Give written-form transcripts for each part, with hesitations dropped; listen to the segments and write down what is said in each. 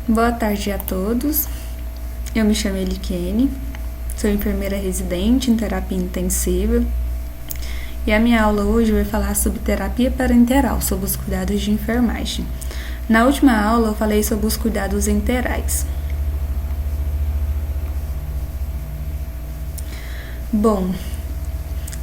Boa tarde a todos. Eu me chamo Eliquene, sou enfermeira residente em terapia intensiva e a minha aula hoje vai falar sobre terapia parenteral, sobre os cuidados de enfermagem. Na última aula eu falei sobre os cuidados enterais. Bom,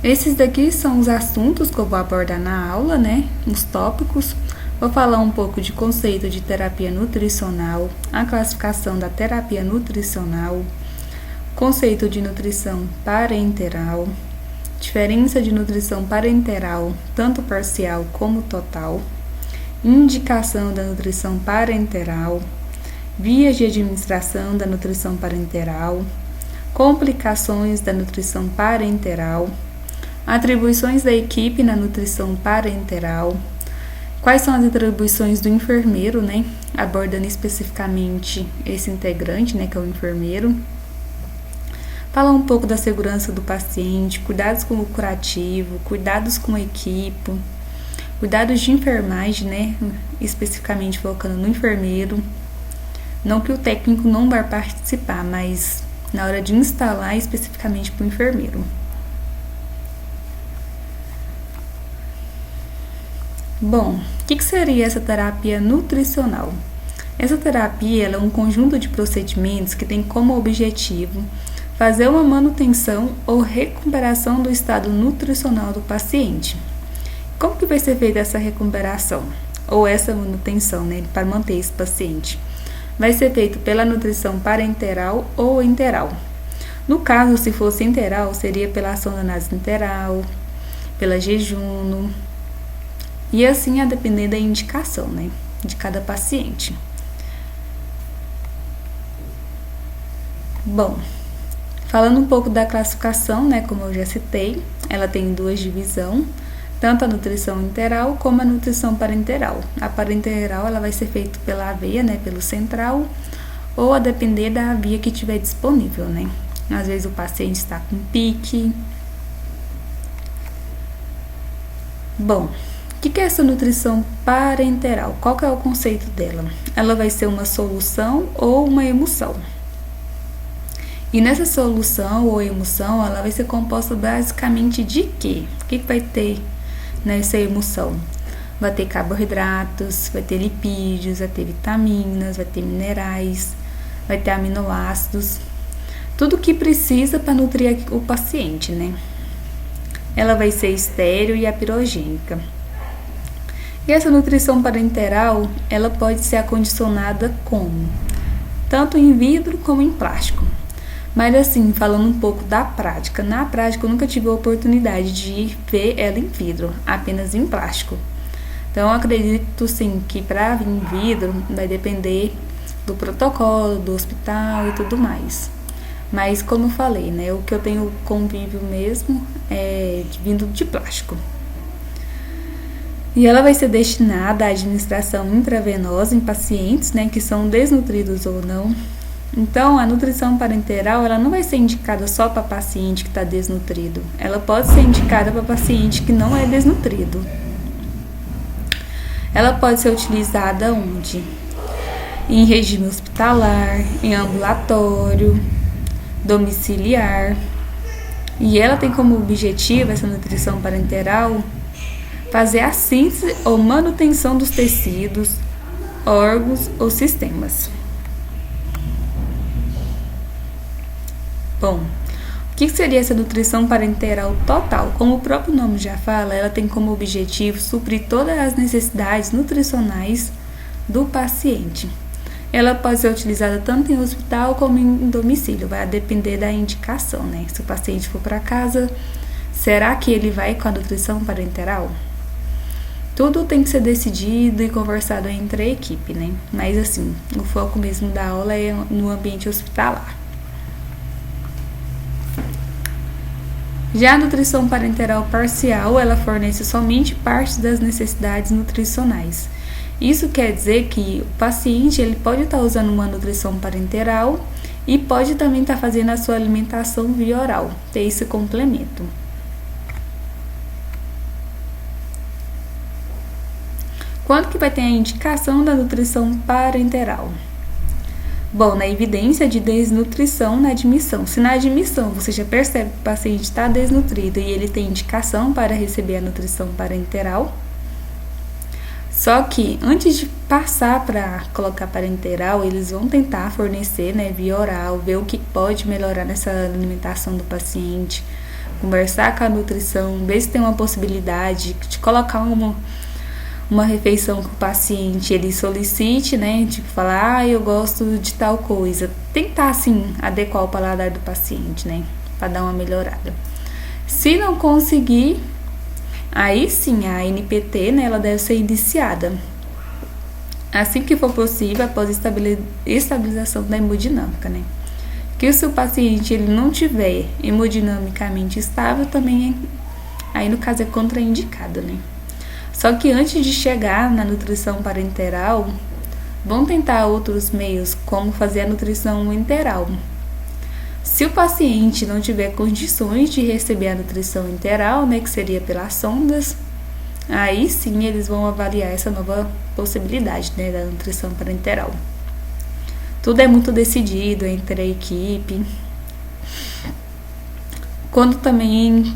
esses daqui são os assuntos que eu vou abordar na aula, os tópicos. Vou falar um pouco de conceito de terapia nutricional, a classificação da terapia nutricional, conceito de nutrição parenteral, diferença de nutrição parenteral, tanto parcial como total, indicação da nutrição parenteral, vias de administração da nutrição parenteral, complicações da nutrição parenteral, atribuições da equipe na nutrição parenteral, quais são as atribuições do enfermeiro, abordando especificamente esse integrante, que é o enfermeiro. Falar um pouco da segurança do paciente, cuidados com o curativo, cuidados com a equipe, cuidados de enfermagem, especificamente focando no enfermeiro. Não que o técnico não vá participar, mas na hora de instalar especificamente para o enfermeiro. Bom, o que seria essa terapia nutricional? Essa terapia ela é um conjunto de procedimentos que tem como objetivo fazer uma manutenção ou recuperação do estado nutricional do paciente. Como que vai ser feita essa recuperação ou essa manutenção, para manter esse paciente? Vai ser feito pela nutrição parenteral ou enteral. No caso, se fosse enteral, seria pela ação da análise enteral, pela jejum, e assim a depender da indicação, de cada paciente. Bom, falando um pouco da classificação, como eu já citei, ela tem duas divisões, tanto a nutrição enteral como a nutrição parenteral. A parenteral ela vai ser feita pela veia, pelo central, ou a depender da via que tiver disponível, Às vezes o paciente está com pique. Bom, o que é essa nutrição parenteral? Qual que é o conceito dela? Ela vai ser uma solução ou uma emulsão. E nessa solução ou emulsão, ela vai ser composta basicamente de quê? O que vai ter nessa emulsão? Vai ter carboidratos, vai ter lipídios, vai ter vitaminas, vai ter minerais, vai ter aminoácidos. Tudo que precisa para nutrir o paciente, Ela vai ser estéril e apirogênica. E essa nutrição parenteral, ela pode ser acondicionada como? Tanto em vidro como em plástico. Mas assim, falando um pouco da prática. Na prática, eu nunca tive a oportunidade de ver ela em vidro, apenas em plástico. Então, eu acredito sim que para vir em vidro, vai depender do protocolo, do hospital e tudo mais. Mas como eu falei, o que eu tenho convívio mesmo é vindo de plástico. E ela vai ser destinada à administração intravenosa em pacientes, que são desnutridos ou não. Então, a nutrição parenteral, ela não vai ser indicada só para paciente que está desnutrido. Ela pode ser indicada para paciente que não é desnutrido. Ela pode ser utilizada onde? Em regime hospitalar, em ambulatório, domiciliar. E ela tem como objetivo, essa nutrição parenteral, fazer a síntese ou manutenção dos tecidos, órgãos ou sistemas. Bom, o que seria essa nutrição parenteral total? Como o próprio nome já fala, ela tem como objetivo suprir todas as necessidades nutricionais do paciente. Ela pode ser utilizada tanto em hospital como em domicílio, vai depender da indicação, Se o paciente for para casa, será que ele vai com a nutrição parenteral? Tudo tem que ser decidido e conversado entre a equipe, Mas assim, o foco mesmo da aula é no ambiente hospitalar. Já a nutrição parenteral parcial, ela fornece somente parte das necessidades nutricionais. Isso quer dizer que o paciente ele pode estar usando uma nutrição parenteral e pode também estar fazendo a sua alimentação via oral, ter esse complemento. Quando que vai ter a indicação da nutrição parenteral? Bom, na evidência de desnutrição na admissão. Se na admissão você já percebe que o paciente está desnutrido e ele tem indicação para receber a nutrição parenteral, só que antes de passar para colocar parenteral, eles vão tentar fornecer, né, via oral, ver o que pode melhorar nessa alimentação do paciente, conversar com a nutrição, ver se tem uma possibilidade de colocar uma refeição que o paciente ele solicite, né? Tipo, falar, eu gosto de tal coisa. Tentar, assim, adequar o paladar do paciente, né? Para dar uma melhorada. Se não conseguir, aí sim, a NPT, né? Ela deve ser iniciada. Assim que for possível, após estabilização da hemodinâmica, né? Que se o paciente ele não tiver hemodinamicamente estável, também aí no caso é contraindicado, né? Só que antes de chegar na nutrição parenteral, vão tentar outros meios, como fazer a nutrição enteral. Se o paciente não tiver condições de receber a nutrição enteral, né, que seria pelas sondas, aí sim eles vão avaliar essa nova possibilidade, né, da nutrição parenteral. Tudo é muito decidido entre a equipe. Quando também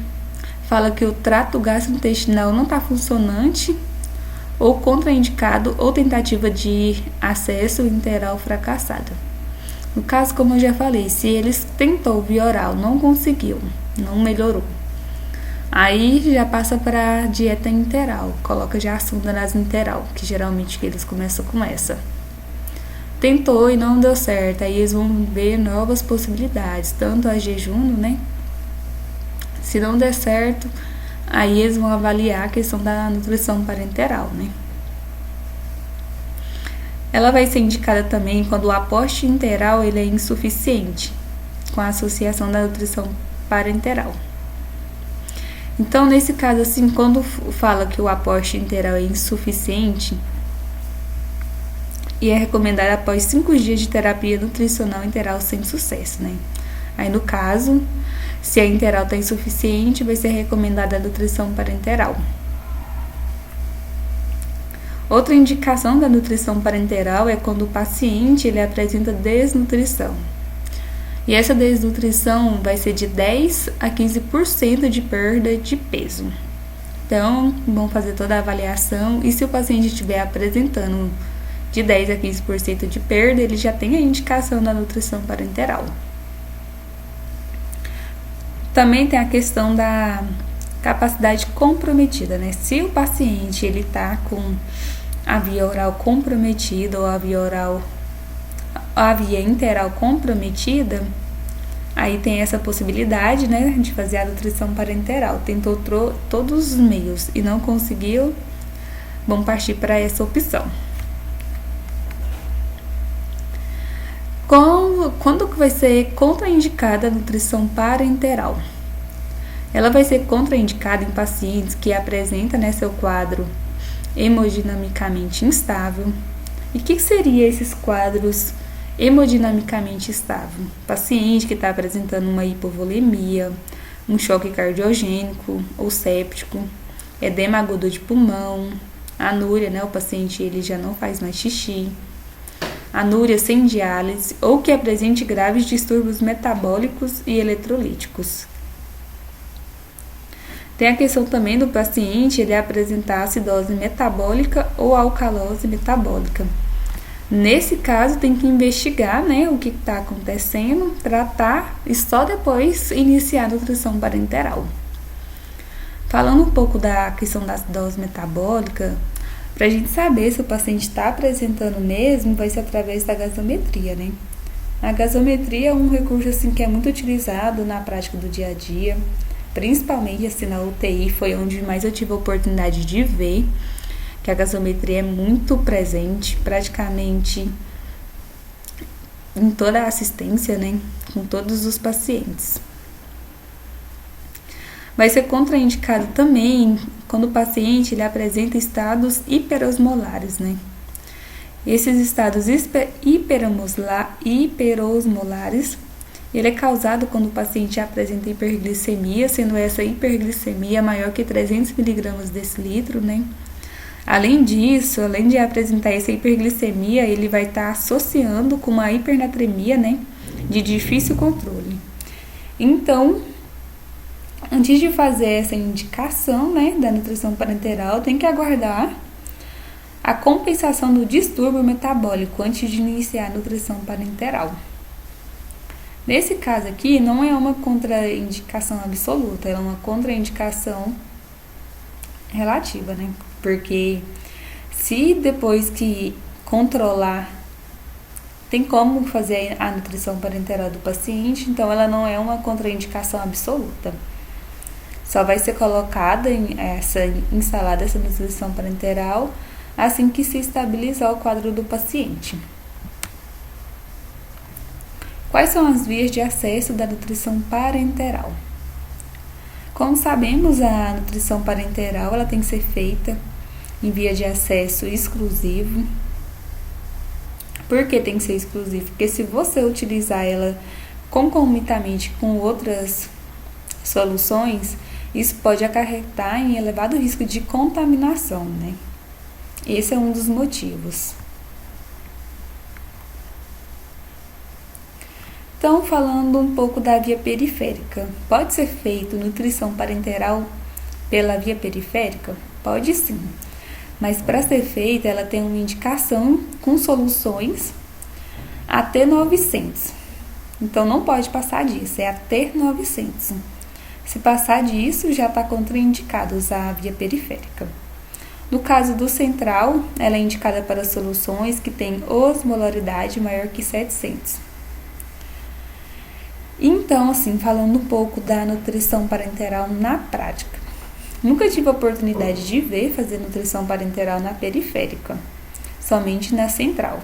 fala que o trato gastrointestinal não está funcionante, ou contraindicado, ou tentativa de acesso enteral fracassada. No caso, como eu já falei, se eles tentou via oral, não conseguiu, não melhorou, aí já passa para dieta enteral, coloca já a sonda nas enteral, que geralmente eles começam com essa. Tentou e não deu certo, aí eles vão ver novas possibilidades, tanto a jejum, né? Se não der certo, aí eles vão avaliar a questão da nutrição parenteral, né? Ela vai ser indicada também quando o aporte enteral ele é insuficiente, com a associação da nutrição parenteral. Então, nesse caso, assim, quando fala que o aporte enteral é insuficiente, e é recomendado após 5 dias de terapia nutricional enteral sem sucesso, né? Aí, no caso, se a enteral está insuficiente, vai ser recomendada a nutrição parenteral. Outra indicação da nutrição parenteral é quando o paciente ele apresenta desnutrição. E essa desnutrição vai ser de 10 a 15% de perda de peso. Então, vamos fazer toda a avaliação e se o paciente estiver apresentando de 10 a 15% de perda, ele já tem a indicação da nutrição parenteral. Também tem a questão da capacidade comprometida, né? Se o paciente ele tá com a via oral comprometida ou a via enteral comprometida, aí tem essa possibilidade, né, de fazer a nutrição parenteral. Tentou todos os meios e não conseguiu, vamos partir para essa opção. Quando que vai ser contraindicada a nutrição parenteral? Ela vai ser contraindicada em pacientes que apresentam, né, seu quadro hemodinamicamente instável. E o que seria esses quadros hemodinamicamente estável? Paciente que está apresentando uma hipovolemia, um choque cardiogênico ou séptico, edema agudo de pulmão, anúria, né, o paciente ele já não faz mais xixi, anúria sem diálise ou que apresente graves distúrbios metabólicos e eletrolíticos. Tem a questão também do paciente ele apresentar acidose metabólica ou alcalose metabólica. Nesse caso, tem que investigar, né, o que está acontecendo, tratar e só depois iniciar a nutrição parenteral. Falando um pouco da questão da acidose metabólica, para a gente saber se o paciente está apresentando mesmo, vai ser através da gasometria, né? A gasometria é um recurso assim, que é muito utilizado na prática do dia a dia, principalmente assim, na UTI, foi onde mais eu tive a oportunidade de ver que a gasometria é muito presente, praticamente em toda a assistência, né, com todos os pacientes. Vai ser contraindicado também quando o paciente ele apresenta estados hiperosmolares, né? Esses estados hiperosmolares, ele é causado quando o paciente apresenta hiperglicemia, sendo essa hiperglicemia maior que 300 mg/dl, né? Além disso, além de apresentar essa hiperglicemia, ele vai estar associando com uma hipernatremia, né, de difícil controle. Então, antes de fazer essa indicação, né, da nutrição parenteral, tem que aguardar a compensação do distúrbio metabólico antes de iniciar a nutrição parenteral. Nesse caso aqui, não é uma contraindicação absoluta, é uma contraindicação relativa, né? Porque se depois que controlar, tem como fazer a nutrição parenteral do paciente, então ela não é uma contraindicação absoluta. Só vai ser colocada instalada essa nutrição parenteral assim que se estabilizar o quadro do paciente. Quais são as vias de acesso da nutrição parenteral? Como sabemos, a nutrição parenteral ela tem que ser feita em via de acesso exclusivo. Por que tem que ser exclusivo? Porque se você utilizar ela concomitantemente com outras soluções, isso pode acarretar em elevado risco de contaminação, né? Esse é um dos motivos. Então, falando um pouco da via periférica, pode ser feito nutrição parenteral pela via periférica? Pode sim, mas para ser feita ela tem uma indicação com soluções até 900. Então, não pode passar disso, é até 900. Se passar disso, já está contraindicado usar a via periférica. No caso do central, ela é indicada para soluções que têm osmolaridade maior que 700. Então, assim, falando um pouco da nutrição parenteral na prática. Nunca tive a oportunidade de ver fazer nutrição parenteral na periférica, somente na central.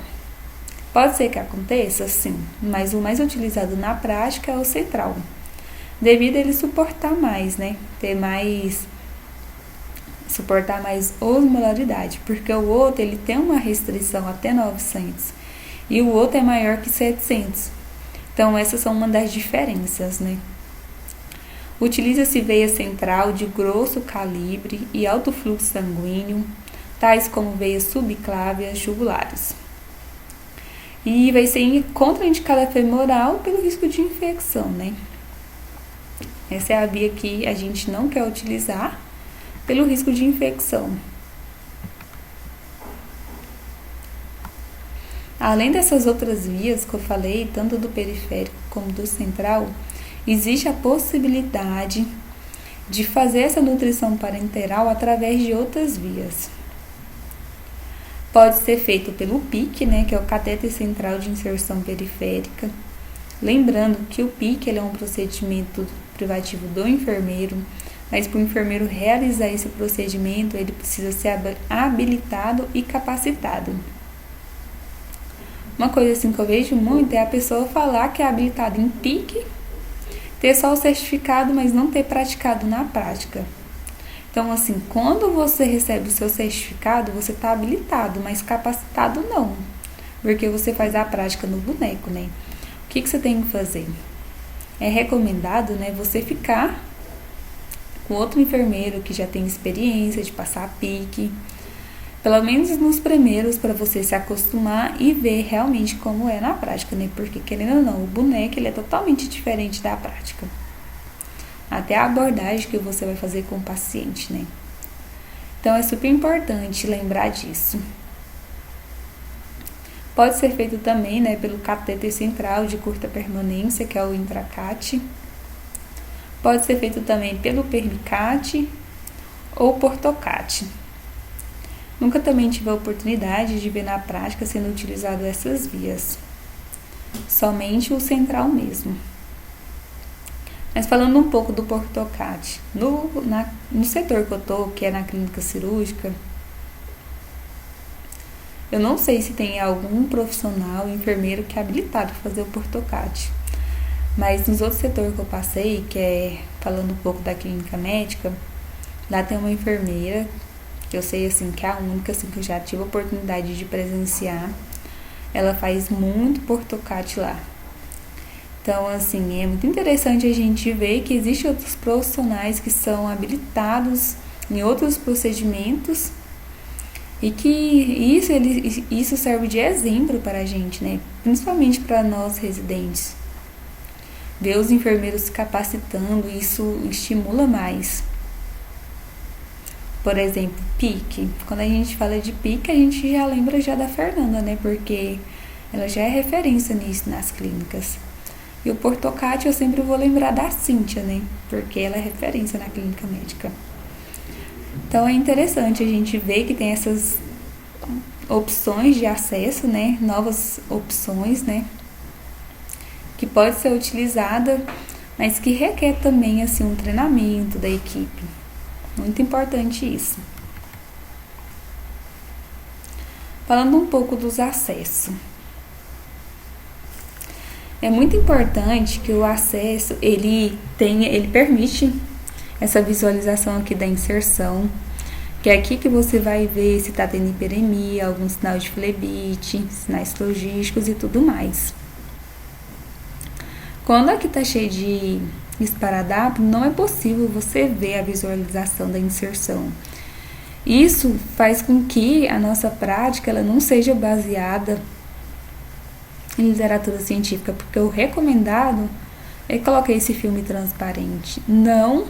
Pode ser que aconteça, sim, mas o mais utilizado na prática é o central, devido a ele suportar mais, né? Suportar mais osmolaridade, porque o outro ele tem uma restrição até 900 e o outro é maior que 700. Então, essas são uma das diferenças, né? Utiliza-se veia central de grosso calibre e alto fluxo sanguíneo, tais como veias subclávias jugulares. E vai ser contraindicada femoral pelo risco de infecção, né? Essa é a via que a gente não quer utilizar pelo risco de infecção. Além dessas outras vias que eu falei, tanto do periférico como do central, existe a possibilidade de fazer essa nutrição parenteral através de outras vias. Pode ser feito pelo PIC, né, que é o catéter central de inserção periférica. Lembrando que o PIC ele é um procedimento privativo do enfermeiro, mas para o enfermeiro realizar esse procedimento, ele precisa ser habilitado e capacitado. Uma coisa assim que eu vejo muito é a pessoa falar que é habilitada em PIC, ter só o certificado, mas não ter praticado na prática. Então, assim, quando você recebe o seu certificado, você está habilitado, mas capacitado não, porque você faz a prática no boneco, né? O que você tem que fazer? É recomendado, né, você ficar com outro enfermeiro que já tem experiência de passar a PIC, pelo menos nos primeiros, para você se acostumar e ver realmente como é na prática, né? Porque, querendo ou não, o boneco ele é totalmente diferente da prática. Até a abordagem que você vai fazer com o paciente, né? Então, é super importante lembrar disso. Pode ser feito também, né, pelo catéter central de curta permanência, que é o intracate. Pode ser feito também pelo permicate ou portocate. Nunca também tive a oportunidade de ver na prática sendo utilizado essas vias. Somente o central mesmo. Mas falando um pouco do portocate, no setor que eu tô, que é na clínica cirúrgica, eu não sei se tem algum profissional, enfermeiro que é habilitado para fazer o portocate. Mas nos outros setores que eu passei, que é falando um pouco da clínica médica, lá tem uma enfermeira, que eu sei assim que é a única assim, que eu já tive a oportunidade de presenciar. Ela faz muito portocate lá. Então, assim, é muito interessante a gente ver que existem outros profissionais que são habilitados em outros procedimentos E que isso serve de exemplo para a gente, né? Principalmente para nós residentes. Ver os enfermeiros se capacitando, isso estimula mais. Por exemplo, PIC. Quando a gente fala de PIC, a gente já lembra já da Fernanda, né? Porque ela já é referência nisso nas clínicas. E o Portocati eu sempre vou lembrar da Cíntia, né? Porque ela é referência na clínica médica. Então é interessante a gente ver que tem essas opções de acesso, né? Novas opções, né? Que pode ser utilizada, mas que requer também assim um treinamento da equipe. Muito importante isso. Falando um pouco dos acessos. É muito importante que o acesso, ele permite essa visualização aqui da inserção, que é aqui que você vai ver se está tendo hiperemia, algum sinal de flebite, sinais logísticos e tudo mais. Quando aqui está cheio de esparadrapo, não é possível você ver a visualização da inserção. Isso faz com que a nossa prática ela não seja baseada em literatura científica, porque o recomendado é colocar esse filme transparente, não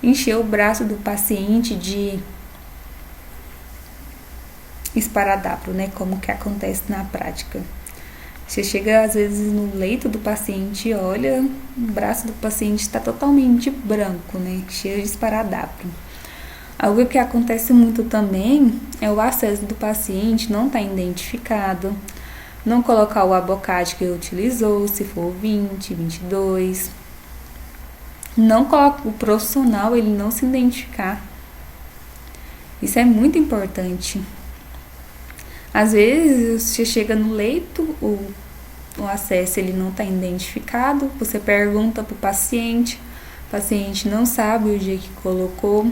encher o braço do paciente de esparadrapo, né, como que acontece na prática. Você chega às vezes no leito do paciente e olha, o braço do paciente está totalmente branco, né, cheio de esparadrapo. Algo que acontece muito também é o acesso do paciente não está identificado, não colocar o abocate que ele utilizou, se for 20, 22. Não coloca o profissional, ele não se identificar. Isso é muito importante. Às vezes, você chega no leito, o acesso ele não está identificado, você pergunta para o paciente não sabe o dia que colocou.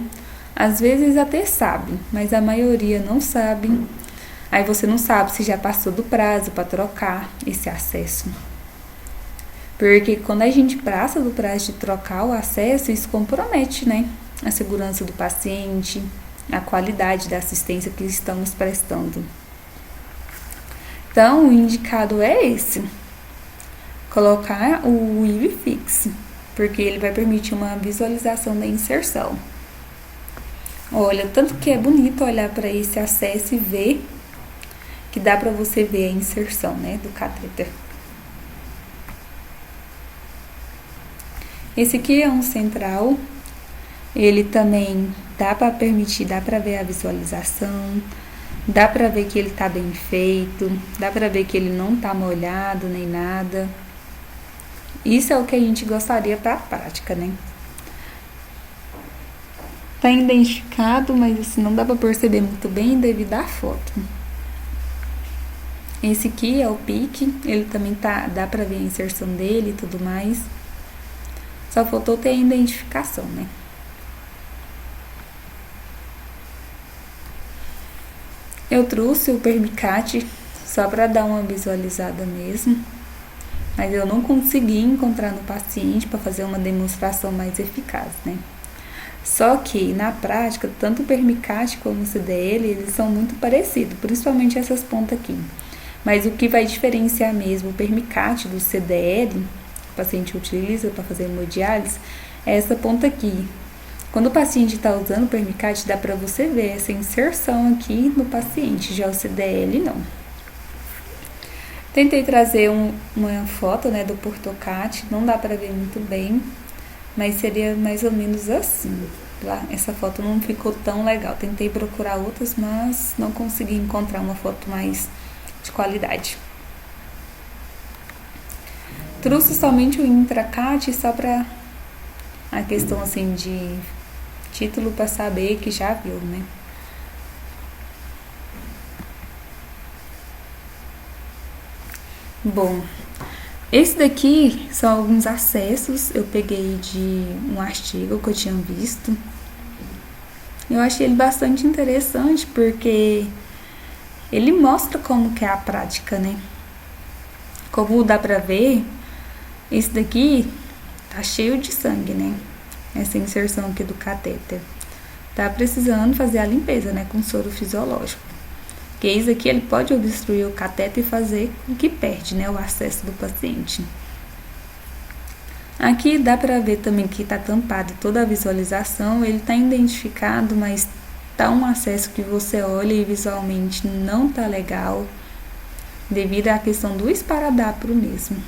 Às vezes até sabe, mas a maioria não sabe. Aí você não sabe se já passou do prazo para trocar esse acesso. Porque quando a gente passa do prazo de trocar o acesso, isso compromete, né? A segurança do paciente, a qualidade da assistência que estamos prestando. Então, o indicado é esse. Colocar o IVFix, porque ele vai permitir uma visualização da inserção. Olha, tanto que é bonito olhar para esse acesso e ver que dá para você ver a inserção, né, do catéter. Esse aqui é um central, ele também dá para ver a visualização, dá para ver que ele está bem feito, dá para ver que ele não está molhado nem nada. Isso é o que a gente gostaria para a prática, né? Tá identificado, mas assim, não dá para perceber muito bem devido à foto. Esse aqui é o PIC, ele também dá pra ver a inserção dele e tudo mais. Só faltou ter a identificação, né? Eu trouxe o Permicate só para dar uma visualizada mesmo, mas eu não consegui encontrar no paciente para fazer uma demonstração mais eficaz, né? Só que, na prática, tanto o Permicate como o CDL, eles são muito parecidos, principalmente essas pontas aqui. Mas o que vai diferenciar mesmo o Permicate do CDL, que o paciente utiliza para fazer hemodiálise, é essa ponta aqui. Quando o paciente está usando o Permicate, dá para você ver essa inserção aqui no paciente, já o CDL não. Tentei trazer uma foto, né, do Portocati, não dá para ver muito bem, mas seria mais ou menos assim. Lá, essa foto não ficou tão legal. Tentei procurar outras, mas não consegui encontrar uma foto mais de qualidade. Trouxe somente o Intracat só para a questão assim de título para saber que já viu, né? Bom, esse daqui são alguns acessos, eu peguei de um artigo que eu tinha visto. Eu achei ele bastante interessante porque ele mostra como que é a prática, né? Como dá pra ver, esse daqui tá cheio de sangue, né? Essa inserção aqui do catéter. Tá precisando fazer a limpeza, né? Com soro fisiológico. Porque isso aqui ele pode obstruir o cateter e fazer com que perde, né, o acesso do paciente. Aqui dá para ver também que está tampado toda a visualização, ele está identificado, mas tá um acesso que você olha e visualmente não tá legal, devido à questão do esparadrapo mesmo.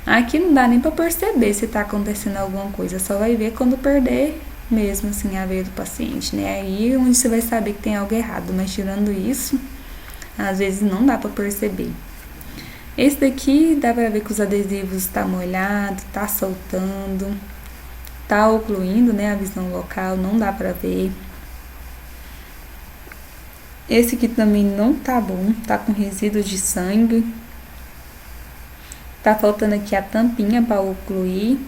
Aqui não dá nem para perceber se tá acontecendo alguma coisa, só vai ver quando perder mesmo assim a veia do paciente, né? Aí onde você vai saber que tem algo errado, mas tirando isso, às vezes não dá para perceber. Esse daqui dá para ver que os adesivos está molhado, tá soltando, tá ocluindo, né, a visão local, não dá para ver. Esse aqui também não tá bom, tá com resíduos de sangue. Tá faltando aqui a tampinha para ocluir.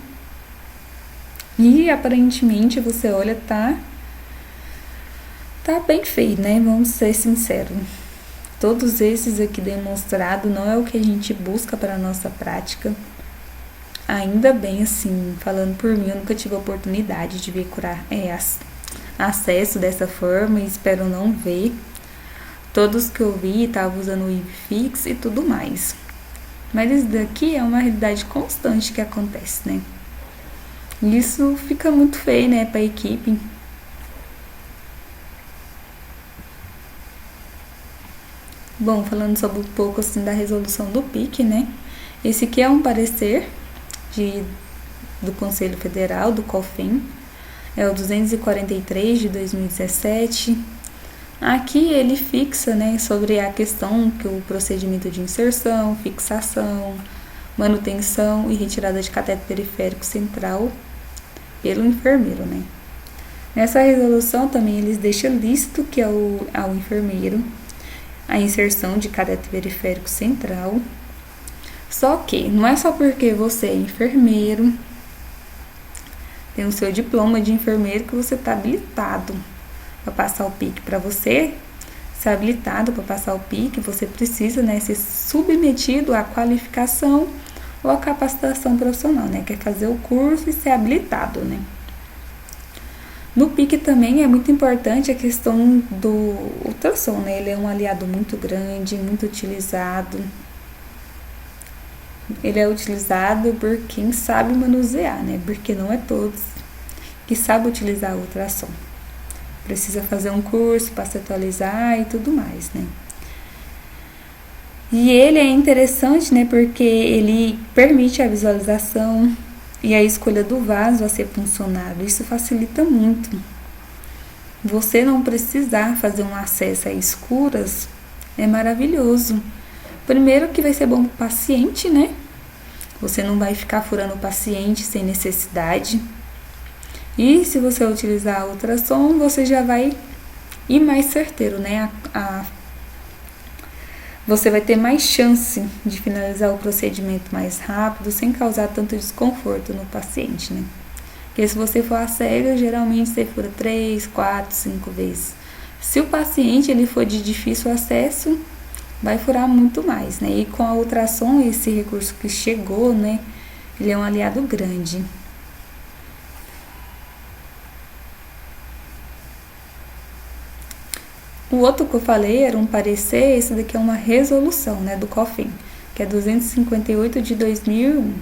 E aparentemente você olha, tá bem feio, né? Vamos ser sinceros. Todos esses aqui demonstrados não é o que a gente busca para a nossa prática. Ainda bem, assim, falando por mim, eu nunca tive a oportunidade de ver curar acesso dessa forma e espero não ver. Todos que eu vi estavam usando o IVFix e tudo mais. Mas isso daqui é uma realidade constante que acontece, né? Isso fica muito feio, né, para a equipe. Bom, falando sobre um pouco assim da resolução do PIC, né? Esse aqui é um parecer do Conselho Federal, do COFIN, é o 243 de 2017. Aqui ele fixa, né, sobre a questão que o procedimento de inserção, fixação, manutenção e retirada de cateter periférico central pelo enfermeiro, né? Nessa resolução também eles deixam lícito que ao enfermeiro a inserção de cateter periférico central. Só que não é só porque você é enfermeiro, tem o seu diploma de enfermeiro que você está habilitado para passar o PIC. Para você ser habilitado para passar o PIC, você precisa, né, ser submetido à qualificação ou à capacitação profissional, né, que é fazer o curso e ser habilitado, né. No PIC também é muito importante a questão do ultrassom, né, ele é um aliado muito grande, muito utilizado. Ele é utilizado por quem sabe manusear, né, porque não é todos que sabem utilizar o ultrassom. Precisa fazer um curso para se atualizar e tudo mais, né. E ele é interessante, né, porque ele permite a visualização e a escolha do vaso a ser puncionado. Isso facilita muito. Você não precisar fazer um acesso a escuras é maravilhoso. Primeiro que vai ser bom para o paciente, né? Você não vai ficar furando o paciente sem necessidade. E se você utilizar a ultrassom, você já vai ir mais certeiro, né? Você vai ter mais chance de finalizar o procedimento mais rápido, sem causar tanto desconforto no paciente, né? Porque se você for a cega, geralmente você fura 3, 4, 5 vezes. Se o paciente ele for de difícil acesso, vai furar muito mais, né? E com a ultrassom, esse recurso que chegou, né? Ele é um aliado grande. O outro que eu falei era um parecer, esse daqui é uma resolução, né, do COFIN, que é 258 de 2001.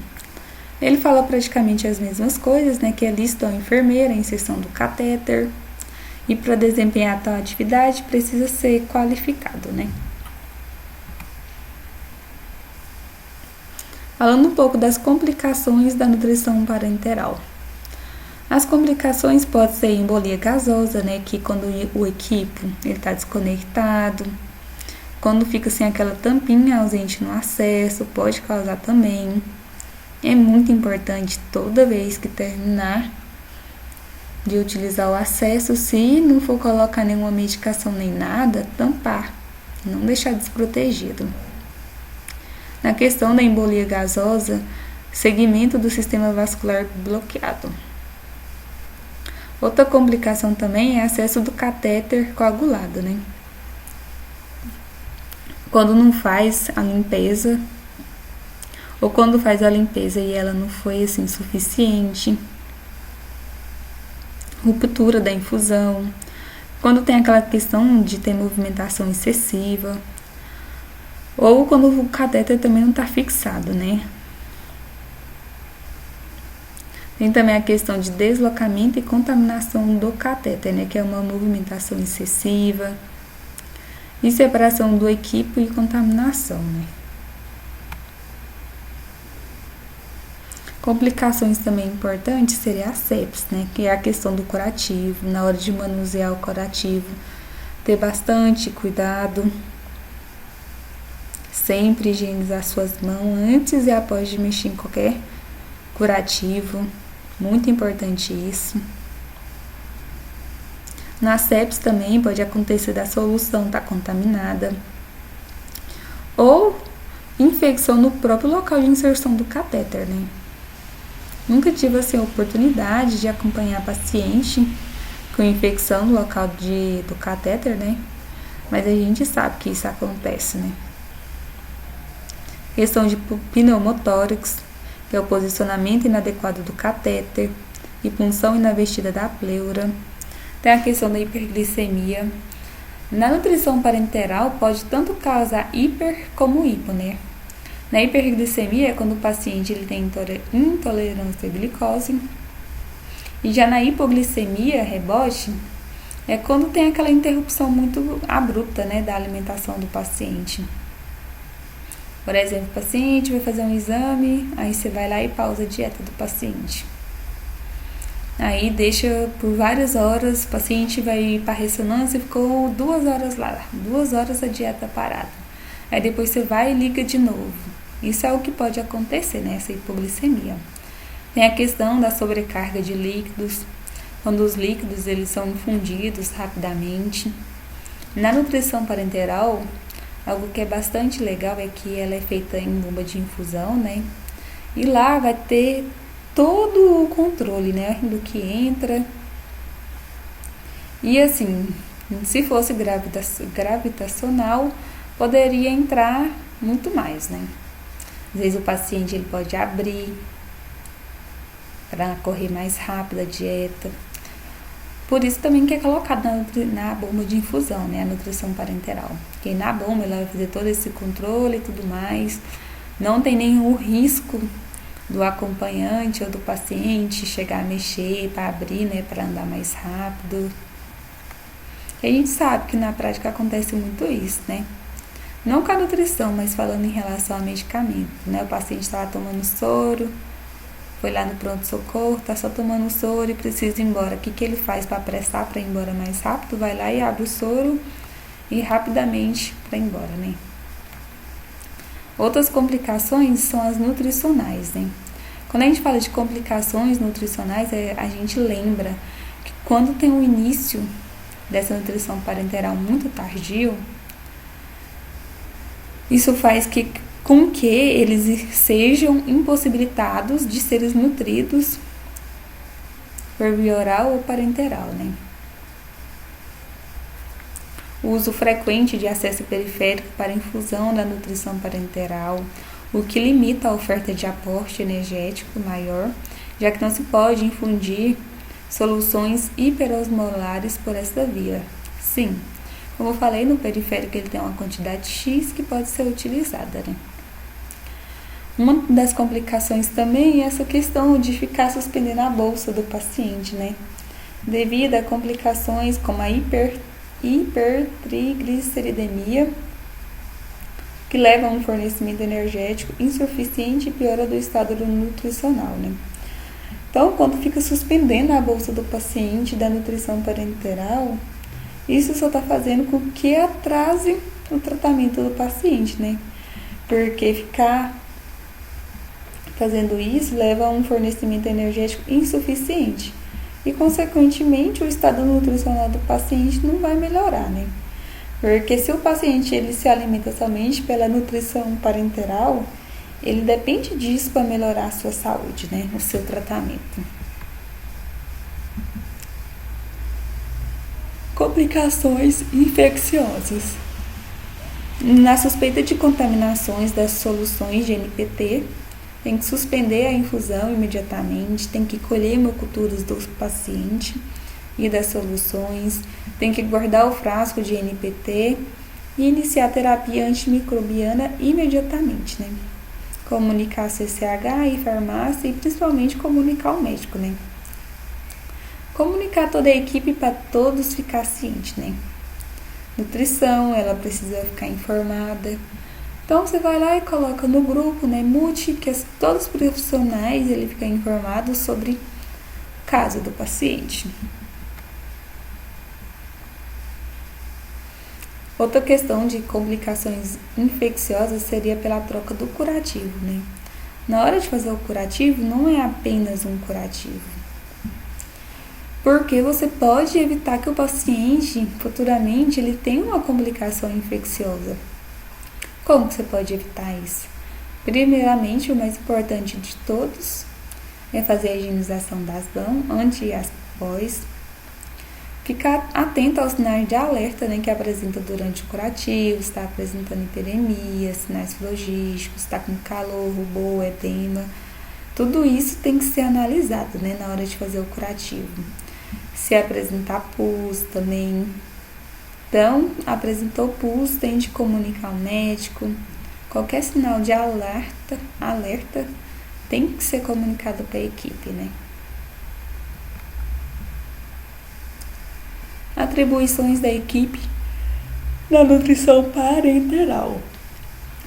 Ele fala praticamente as mesmas coisas, né, que é lista ao enfermeiro, a inserção do catéter, e para desempenhar tal atividade precisa ser qualificado, né. Falando um pouco das complicações da nutrição parenteral. As complicações podem ser embolia gasosa, né, que quando o equipo está desconectado, quando fica sem aquela tampinha ausente no acesso, pode causar também. É muito importante toda vez que terminar de utilizar o acesso, se não for colocar nenhuma medicação nem nada, tampar, não deixar desprotegido. Na questão da embolia gasosa, segmento do sistema vascular bloqueado. Outra complicação também é acesso do catéter coagulado, né? Quando não faz a limpeza, ou quando faz a limpeza e ela não foi assim suficiente, ruptura da infusão, Quando tem aquela questão de ter movimentação excessiva, ou quando o catéter também não está fixado, né? Tem também a questão de deslocamento e contaminação do catéter, né? Que é uma movimentação excessiva. E separação do equipo e contaminação, né? Complicações também importantes seria a sepsis, né? Que é a questão do curativo. Na hora de manusear o curativo, ter bastante cuidado. Sempre higienizar suas mãos antes e após de mexer em qualquer curativo. Muito importante isso. Na sepsis também pode acontecer da solução estar contaminada. Ou infecção no próprio local de inserção do catéter, né? Nunca tive assim, a oportunidade de acompanhar paciente com infecção no local do catéter, né? Mas a gente sabe que isso acontece, né? Questão de pneumotórax, que é o posicionamento inadequado do catéter, e punção inavestida da pleura. Tem a questão da hiperglicemia. Na nutrição parenteral pode tanto causar hiper como hipo, né? Na hiperglicemia é quando o paciente ele tem intolerância à glicose. E já na hipoglicemia, rebote, é quando tem aquela interrupção muito abrupta, né, da alimentação do paciente. Por exemplo, o paciente vai fazer um exame, aí você vai lá e pausa a dieta do paciente. Aí deixa por várias horas, o paciente vai para a ressonância e ficou 2 horas lá, 2 horas a dieta parada. Aí depois você vai e liga de novo. Isso é o que pode acontecer, né, essa hipoglicemia. Tem a questão da sobrecarga de líquidos, quando os líquidos eles são infundidos rapidamente. Na nutrição parenteral, algo que é bastante legal é que ela é feita em bomba de infusão, né? E lá vai ter todo o controle, né? Do que entra. E assim, se fosse gravitacional, poderia entrar muito mais, né? Às vezes o paciente ele pode abrir para correr mais rápido a dieta. Por isso também que é colocado na bomba de infusão, né, a nutrição parenteral. Porque na bomba ela vai fazer todo esse controle e tudo mais. Não tem nenhum risco do acompanhante ou do paciente chegar a mexer para abrir, né, para andar mais rápido. E a gente sabe que na prática acontece muito isso, né? Não com a nutrição, mas falando em relação a medicamento, né? O paciente está lá tomando soro, foi lá no pronto-socorro, tá só tomando soro e precisa ir embora. O que ele faz para apressar para ir embora mais rápido? Vai lá e abre o soro e rapidamente para ir embora, né? Outras complicações são as nutricionais, né? Quando a gente fala de complicações nutricionais, a gente lembra que quando tem o início dessa nutrição parenteral muito tardio, isso faz com que eles sejam impossibilitados de serem nutridos por via oral ou parenteral, né? O uso frequente de acesso periférico para infusão da nutrição parenteral, o que limita a oferta de aporte energético maior, já que não se pode infundir soluções hiperosmolares por essa via. Sim, como eu falei, no periférico ele tem uma quantidade X que pode ser utilizada, né? Uma das complicações também é essa questão de ficar suspendendo a bolsa do paciente, né? Devido a complicações como a hipertrigliceridemia, que leva a um fornecimento energético insuficiente e piora do estado nutricional, né? Então, quando fica suspendendo a bolsa do paciente da nutrição parenteral, isso só está fazendo com que atrase o tratamento do paciente, né? Porque ficar fazendo isso leva a um fornecimento energético insuficiente e, consequentemente, o estado nutricional do paciente não vai melhorar, né? Porque se o paciente ele se alimenta somente pela nutrição parenteral, ele depende disso para melhorar a sua saúde, né? O seu tratamento. Complicações infecciosas. Na suspeita de contaminações das soluções de NPT, tem que suspender a infusão imediatamente, tem que colher hemoculturas do paciente e das soluções, Tem que guardar o frasco de NPT e iniciar a terapia antimicrobiana imediatamente, né? Comunicar a CCH e farmácia e principalmente comunicar ao médico, né? Comunicar toda a equipe para todos ficar cientes, né? Nutrição, ela precisa ficar informada. Então você vai lá e coloca no grupo, né? Mute, que todos os profissionais ele fica informado sobre o caso do paciente. Outra questão de complicações infecciosas seria pela troca do curativo, né? Na hora de fazer o curativo, não é apenas um curativo, porque você pode evitar que o paciente, futuramente, ele tenha uma complicação infecciosa. Como que você pode evitar isso? Primeiramente, o mais importante de todos é fazer a higienização das mãos antes e após. Ficar atento aos sinais de alerta, né, que apresenta durante o curativo, está apresentando hiperemia, sinais flogísticos, está com calor, rubor, edema. Tudo isso tem que ser analisado, né, na hora de fazer o curativo. Se apresentar pus também. Então, apresentou pus, tem de comunicar ao médico. Qualquer sinal de alerta tem que ser comunicado para a equipe, né? Atribuições da equipe na nutrição parenteral.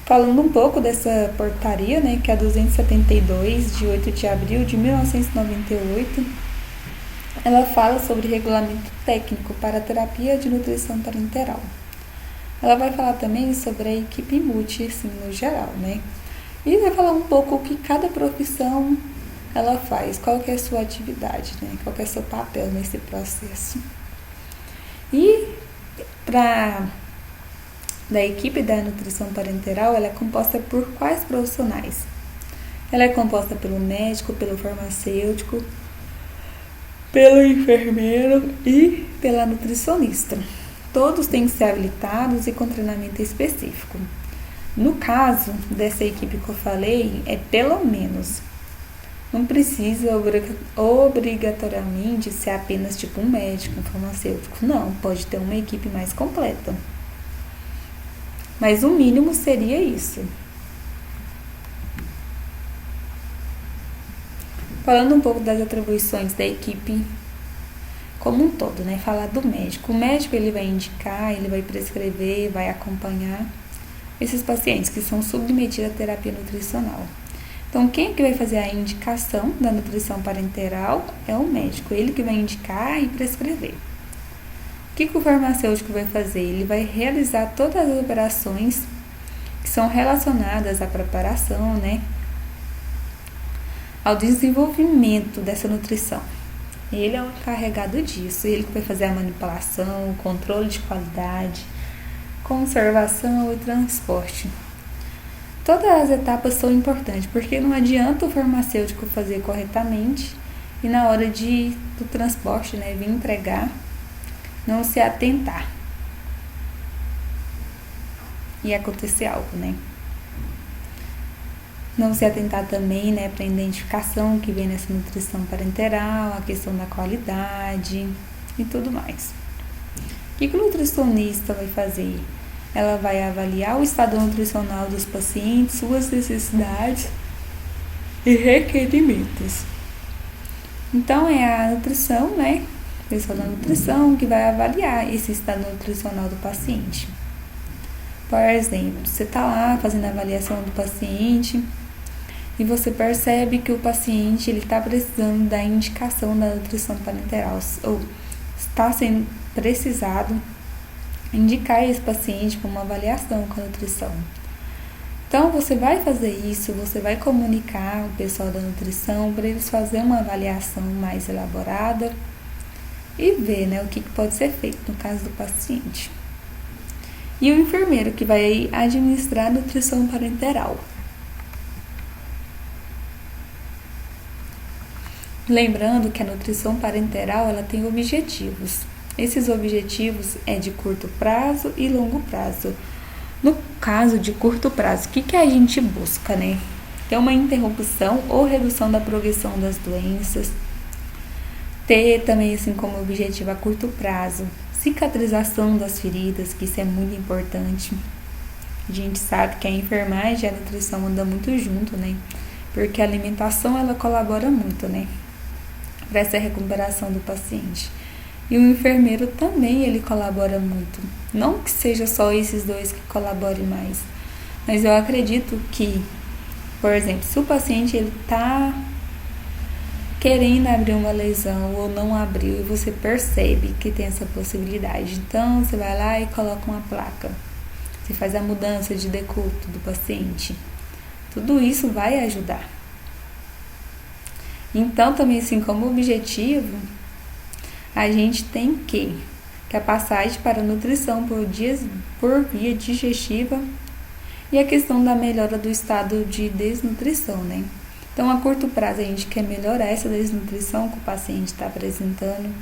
Falando um pouco dessa portaria, né, que é a 272, de 8 de abril de 1998, ela fala sobre regulamento técnico para a terapia de nutrição parenteral. Ela vai falar também sobre a equipe multi, assim, no geral, né? E vai falar um pouco o que cada profissão ela faz, qual que é a sua atividade, né? Qual que é o seu papel nesse processo. E da equipe da nutrição parenteral, ela é composta por quais profissionais? Ela é composta pelo médico, pelo farmacêutico, pelo enfermeiro e pela nutricionista. Todos têm que ser habilitados e com treinamento específico. No caso dessa equipe que eu falei, é pelo menos. Não precisa obrigatoriamente ser apenas tipo um médico, um farmacêutico. Não, pode ter uma equipe mais completa. Mas o mínimo seria isso. Falando um pouco das atribuições da equipe como um todo, né? Falar do médico. O médico ele vai indicar, ele vai prescrever, vai acompanhar esses pacientes que são submetidos à terapia nutricional. Então, quem é que vai fazer a indicação da nutrição parenteral é o médico, ele que vai indicar e prescrever. O que o farmacêutico vai fazer? Ele vai realizar todas as operações que são relacionadas à preparação, né, ao desenvolvimento dessa nutrição. Ele é o encarregado disso, ele que vai fazer a manipulação, o controle de qualidade, conservação e transporte. Todas as etapas são importantes, porque não adianta o farmacêutico fazer corretamente e na hora do transporte, né, vir entregar, não se atentar e acontecer algo, né? Não se atentar também, né, para a identificação que vem nessa nutrição parenteral, a questão da qualidade e tudo mais. O que o nutricionista vai fazer? Ela vai avaliar o estado nutricional dos pacientes, suas necessidades e requerimentos. Então, é a nutrição, né? O pessoal da nutrição que vai avaliar esse estado nutricional do paciente. Por exemplo, você está lá fazendo a avaliação do paciente e você percebe que o paciente está precisando da indicação da nutrição parenteral, ou está sendo precisado indicar esse paciente para uma avaliação com a nutrição. Então, você vai fazer isso, você vai comunicar o pessoal da nutrição para eles fazerem uma avaliação mais elaborada e ver, né, o que pode ser feito no caso do paciente. E o enfermeiro que vai administrar a nutrição parenteral. Lembrando que a nutrição parenteral ela tem objetivos. Esses objetivos é de curto prazo e longo prazo. No caso de curto prazo, o que a gente busca, né? Ter uma interrupção ou redução da progressão das doenças. Ter também, assim, como objetivo a curto prazo, se cicatrização das feridas, que isso é muito importante. A gente sabe que a enfermagem e a nutrição andam muito junto, né? Porque a alimentação, ela colabora muito, né? Para essa recuperação do paciente. E o enfermeiro também, ele colabora muito. Não que seja só esses dois que colaborem mais, mas eu acredito que, por exemplo, se o paciente ele está querendo abrir uma lesão ou não abriu e você percebe que tem essa possibilidade, então você vai lá e coloca uma placa. Você faz a mudança de decúbito do paciente. Tudo isso vai ajudar. Então, também assim como objetivo, a gente tem que a passagem para a nutrição por via digestiva e a questão da melhora do estado de desnutrição, né? Então, a curto prazo, a gente quer melhorar essa desnutrição que o paciente está apresentando,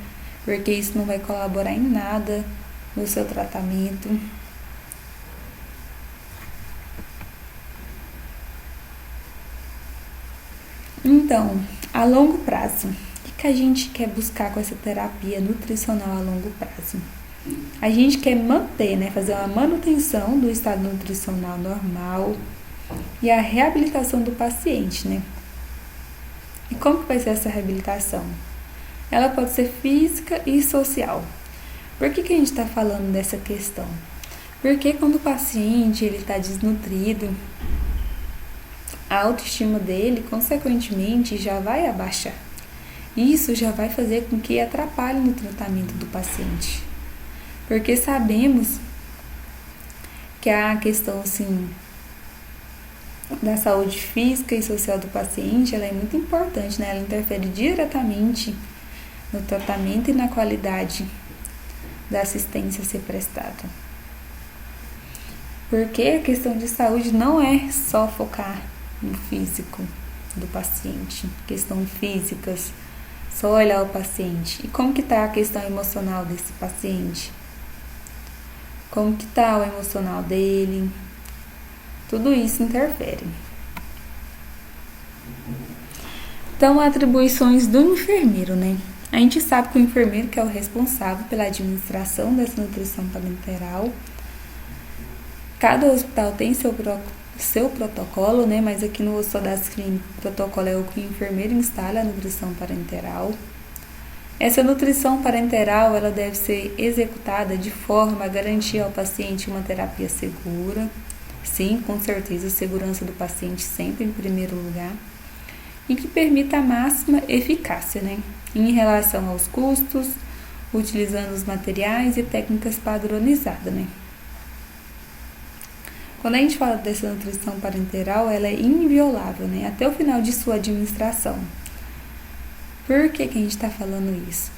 porque isso não vai colaborar em nada no seu tratamento. Então, a longo prazo, o que a gente quer buscar com essa terapia nutricional a longo prazo? A gente quer manter, né, fazer uma manutenção do estado nutricional normal e a reabilitação do paciente, né? E como que vai ser essa reabilitação? Ela pode ser física e social. Por que a gente está falando dessa questão? Porque quando o paciente está desnutrido, a autoestima dele, consequentemente, já vai abaixar. Isso já vai fazer com que atrapalhe no tratamento do paciente. Porque sabemos que a questão, assim, da saúde física e social do paciente, ela é muito importante, né? Ela interfere diretamente no tratamento e na qualidade da assistência a ser prestada. Porque a questão de saúde não é só focar no físico do paciente, questões físicas, só olhar o paciente. E como que está a questão emocional desse paciente? Como que está o emocional dele? Tudo isso interfere. Então, atribuições do enfermeiro, né? A gente sabe que o enfermeiro que é o responsável pela administração dessa nutrição parenteral. Cada hospital tem seu protocolo, né? Mas aqui no Hospital das Clínicas, o protocolo é o que o enfermeiro instala a nutrição parenteral. Essa nutrição parenteral, ela deve ser executada de forma a garantir ao paciente uma terapia segura. Sim, com certeza, a segurança do paciente sempre em primeiro lugar. E que permita a máxima eficácia, né? Em relação aos custos, utilizando os materiais e técnicas padronizadas, né? Quando a gente fala dessa nutrição parenteral, ela é inviolável, né? Até o final de sua administração. Por que a gente está falando isso?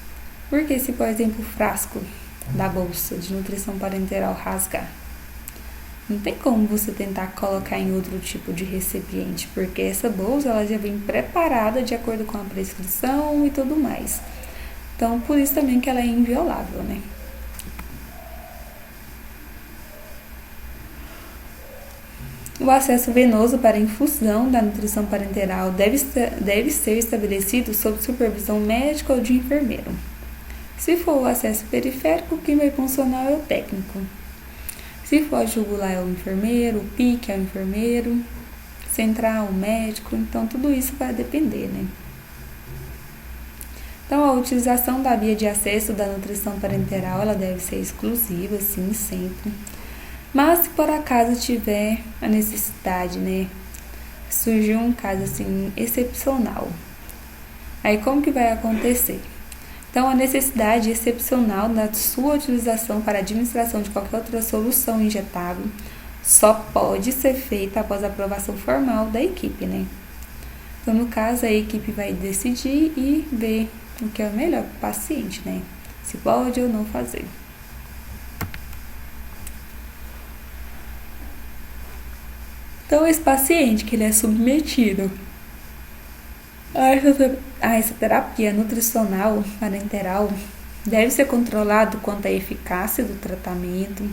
Porque se, por exemplo, o frasco da bolsa de nutrição parenteral rasgar, não tem como você tentar colocar em outro tipo de recipiente, porque essa bolsa ela já vem preparada de acordo com a prescrição e tudo mais. Então, por isso também que ela é inviolável, né? O acesso venoso para infusão da nutrição parenteral deve ser estabelecido sob supervisão médica ou de enfermeiro. Se for o acesso periférico, quem vai funcionar é o técnico. Se for jugular é o enfermeiro, o PIC é o enfermeiro, central, o médico, então tudo isso vai depender, né? Então, a utilização da via de acesso da nutrição parenteral, ela deve ser exclusiva, sim, sempre. Mas se por acaso tiver a necessidade, né, surgiu um caso assim excepcional, aí como que vai acontecer? Então, a necessidade excepcional da sua utilização para a administração de qualquer outra solução injetável só pode ser feita após a aprovação formal da equipe, né? Então, no caso, a equipe vai decidir e ver o que é o melhor para o paciente, né? Se pode ou não fazer. Então, esse paciente que ele é submetido a essa terapia nutricional parenteral deve ser controlado quanto à eficácia do tratamento,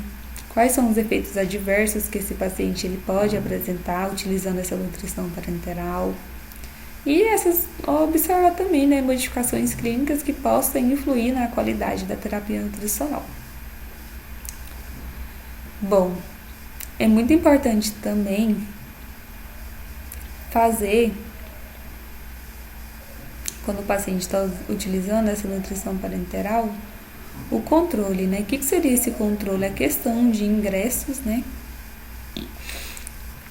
quais são os efeitos adversos que esse paciente ele pode apresentar utilizando essa nutrição parenteral e observar também, né, modificações clínicas que possam influir na qualidade da terapia nutricional. Bom, é muito importante também fazer, quando o paciente está utilizando essa nutrição parenteral, o controle, né? O que seria esse controle? A questão de ingressos, né?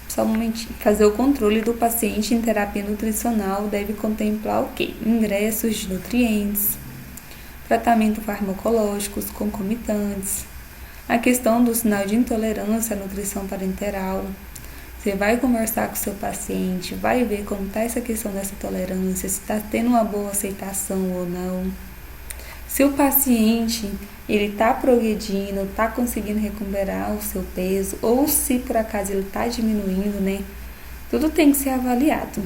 Só um momentinho. Fazer o controle do paciente em terapia nutricional deve contemplar o quê? Ingressos de nutrientes, tratamento farmacológicos concomitantes, a questão do sinal de intolerância à nutrição parenteral. Você vai conversar com o seu paciente, vai ver como está essa questão dessa tolerância, se está tendo uma boa aceitação ou não. Se o paciente ele está progredindo, está conseguindo recuperar o seu peso, ou se por acaso ele está diminuindo, né? Tudo tem que ser avaliado.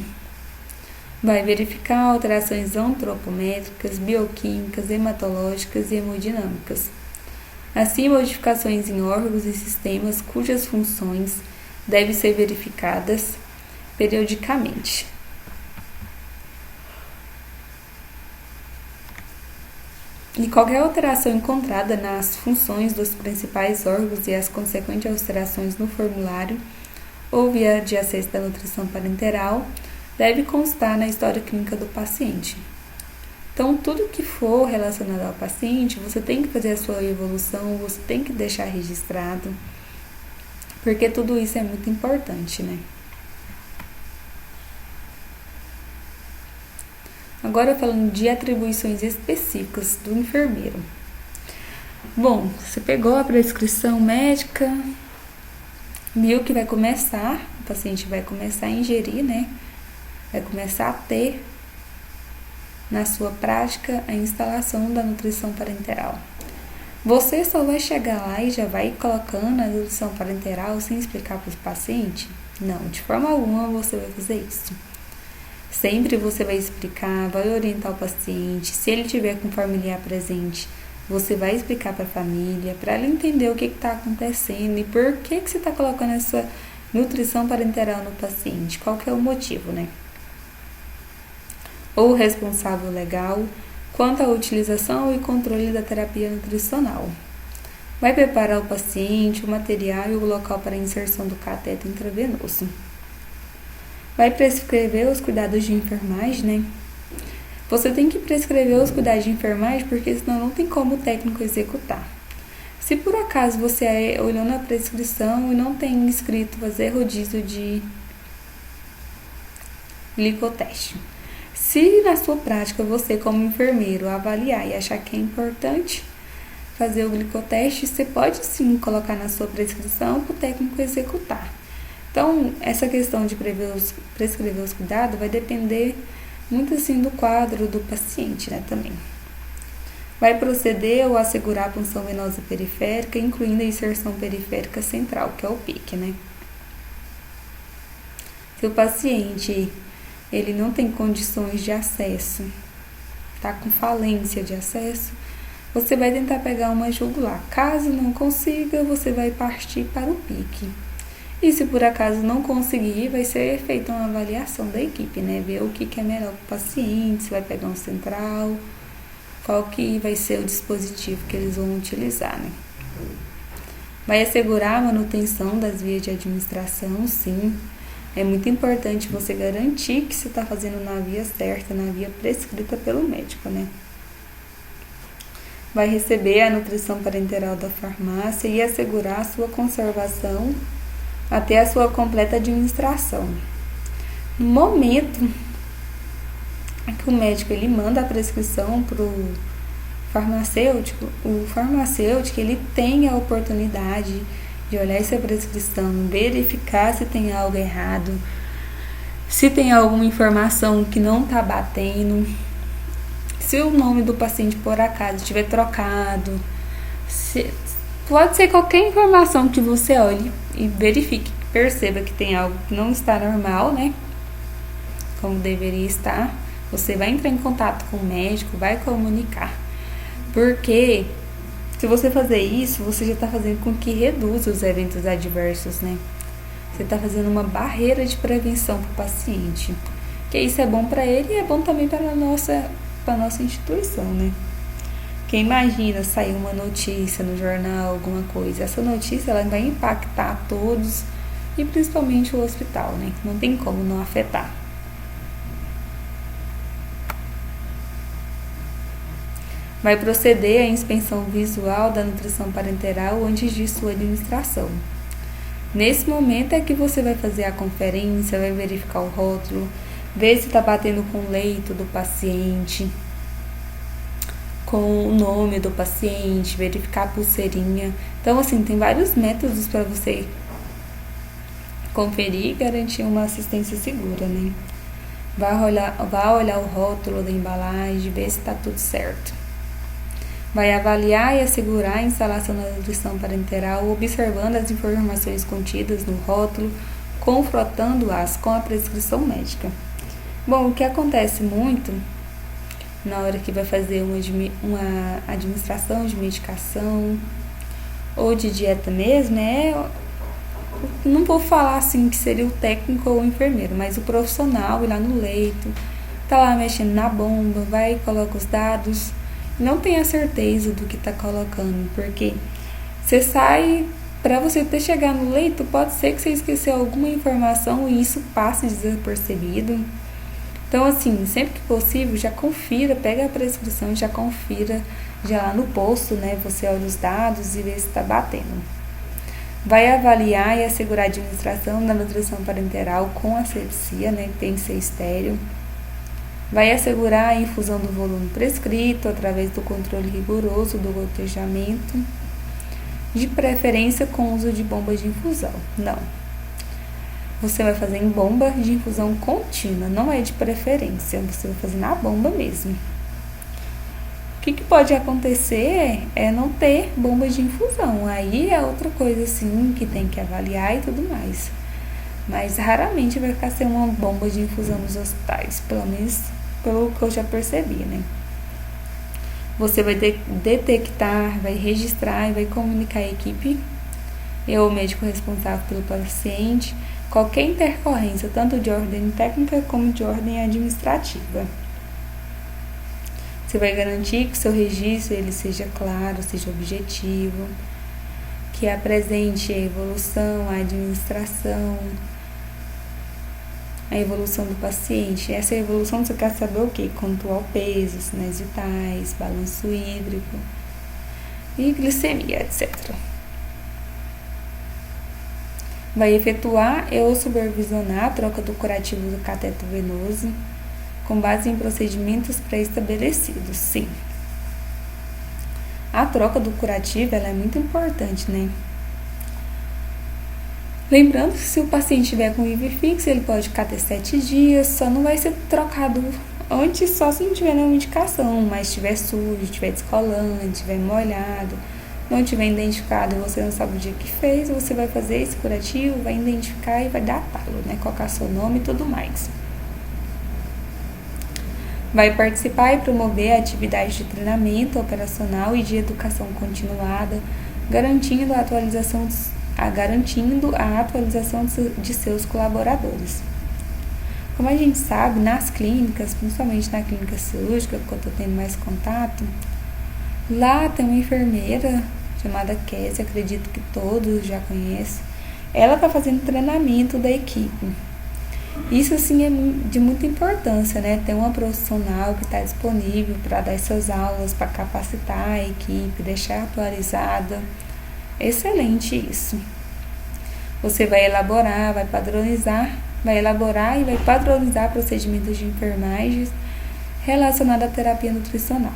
Vai verificar alterações antropométricas, bioquímicas, hematológicas e hemodinâmicas. Assim, modificações em órgãos e sistemas cujas funções devem ser verificadas periodicamente. E qualquer alteração encontrada nas funções dos principais órgãos e as consequentes alterações no formulário ou via de acesso da nutrição parenteral deve constar na história clínica do paciente. Então, tudo que for relacionado ao paciente, você tem que fazer a sua evolução, você tem que deixar registrado, porque tudo isso é muito importante, né? Agora falando de atribuições específicas do enfermeiro. Bom, você pegou a prescrição médica, viu que o paciente vai começar a ingerir, né? Vai começar a ter na sua prática a instalação da nutrição parenteral. Você só vai chegar lá e já vai colocando a nutrição parenteral sem explicar para o paciente? Não, de forma alguma você vai fazer isso. Sempre você vai explicar, vai orientar o paciente. Se ele tiver com familiar presente, você vai explicar para a família, para ela entender o que está acontecendo e por que você está colocando essa nutrição parenteral no paciente. Qual que é o motivo, né? Ou o responsável legal quanto à utilização e controle da terapia nutricional. Vai preparar o paciente, o material e o local para a inserção do cateter intravenoso. Vai prescrever os cuidados de enfermagem, né? Você tem que prescrever os cuidados de enfermagem porque senão não tem como o técnico executar. Se por acaso você olhou na prescrição e não tem escrito fazer rodízio de glicoteste, se na sua prática você como enfermeiro avaliar e achar que é importante fazer o glicoteste, você pode sim colocar na sua prescrição para o técnico executar. Então, essa questão de prescrever os cuidados vai depender muito assim do quadro do paciente, né, também. Vai proceder ou assegurar a punção venosa periférica, incluindo a inserção periférica central, que é o PIC, né. Se o paciente ele não tem condições de acesso, está com falência de acesso, você vai tentar pegar uma jugular. Caso não consiga, você vai partir para o PIC. E se por acaso não conseguir, vai ser feita uma avaliação da equipe, né? Ver o que é melhor para o paciente, se vai pegar um central, qual que vai ser o dispositivo que eles vão utilizar, né? Vai assegurar a manutenção das vias de administração, sim. É muito importante você garantir que você está fazendo na via certa, na via prescrita pelo médico, né? Vai receber a nutrição parenteral da farmácia e assegurar a sua conservação até a sua completa administração. No momento que o médico ele manda a prescrição para o farmacêutico ele tem a oportunidade de olhar essa prescrição, verificar se tem algo errado, se tem alguma informação que não está batendo, se o nome do paciente por acaso estiver trocado, pode ser qualquer informação que você olhe e verifique, perceba que tem algo que não está normal, né? Como deveria estar. Você vai entrar em contato com o médico, vai comunicar. Porque se você fazer isso, você já está fazendo com que reduza os eventos adversos, né? Você está fazendo uma barreira de prevenção para o paciente. Que isso é bom para ele e é bom também para a nossa instituição, né? Porque imagina sair uma notícia no jornal, alguma coisa. Essa notícia ela vai impactar todos e principalmente o hospital, né? Não tem como não afetar. Vai proceder à inspeção visual da nutrição parenteral antes de sua administração. Nesse momento é que você vai fazer a conferência, vai verificar o rótulo, ver se está batendo com o leito do paciente, com o nome do paciente, verificar a pulseirinha. Então, assim, tem vários métodos para você conferir e garantir uma assistência segura, né? Vai olhar o rótulo da embalagem, ver se está tudo certo. Vai avaliar e assegurar a instalação da nutrição parenteral, observando as informações contidas no rótulo, confrontando-as com a prescrição médica. Bom, o que acontece muito na hora que vai fazer uma administração de medicação ou de dieta mesmo, não vou falar assim que seria o técnico ou o enfermeiro, mas o profissional ir lá no leito, tá lá mexendo na bomba, vai e coloca os dados, não tem a certeza do que tá colocando, porque você sai, para você ter chegado no leito, pode ser que você esqueceu alguma informação e isso passe desapercebido. Então, assim, sempre que possível, já confira, pega a prescrição, já confira, já lá no posto, né? Você olha os dados e vê se está batendo. Vai avaliar e assegurar a administração da nutrição parenteral com asepsia, né? Tem que ser estéril. Vai assegurar a infusão do volume prescrito através do controle rigoroso do gotejamento, de preferência com uso de bombas de infusão. Não. Você vai fazer em bomba de infusão contínua, não é de preferência, você vai fazer na bomba mesmo. O que pode acontecer é não ter bomba de infusão, aí é outra coisa assim que tem que avaliar e tudo mais. Mas raramente vai ficar sem uma bomba de infusão nos hospitais, pelo menos pelo que eu já percebi, né? Você vai detectar, vai registrar e vai comunicar à equipe ou o médico responsável pelo paciente qualquer intercorrência, tanto de ordem técnica como de ordem administrativa. Você vai garantir que seu registro ele seja claro, seja objetivo, que apresente a evolução, a administração, a evolução do paciente. Essa evolução você quer saber o quê? Quanto ao peso, sinais vitais, balanço hídrico e glicemia, etc. Vai efetuar ou supervisionar a troca do curativo do cateto venoso com base em procedimentos pré-estabelecidos, sim. A troca do curativo ela é muito importante, né? Lembrando que se o paciente estiver com IV fixo, ele pode ficar até 7 dias, só não vai ser trocado antes só se não tiver nenhuma indicação, mas estiver sujo, estiver descolando, estiver molhado, não tiver identificado e você não sabe o dia que fez, você vai fazer esse curativo, vai identificar e vai datá-lo, né? Colocar seu nome e tudo mais. Vai participar e promover atividades de treinamento operacional e de educação continuada, garantindo a atualização de seus colaboradores. Como a gente sabe, nas clínicas, principalmente na clínica cirúrgica, que eu estou tendo mais contato, lá tem uma enfermeira chamada Kézia, acredito que todos já conhecem. Ela está fazendo treinamento da equipe. Isso, assim, é de muita importância, né? Ter uma profissional que está disponível para dar essas aulas, para capacitar a equipe, deixar atualizada. Excelente isso. Você vai elaborar e vai padronizar procedimentos de enfermagem relacionados à terapia nutricional.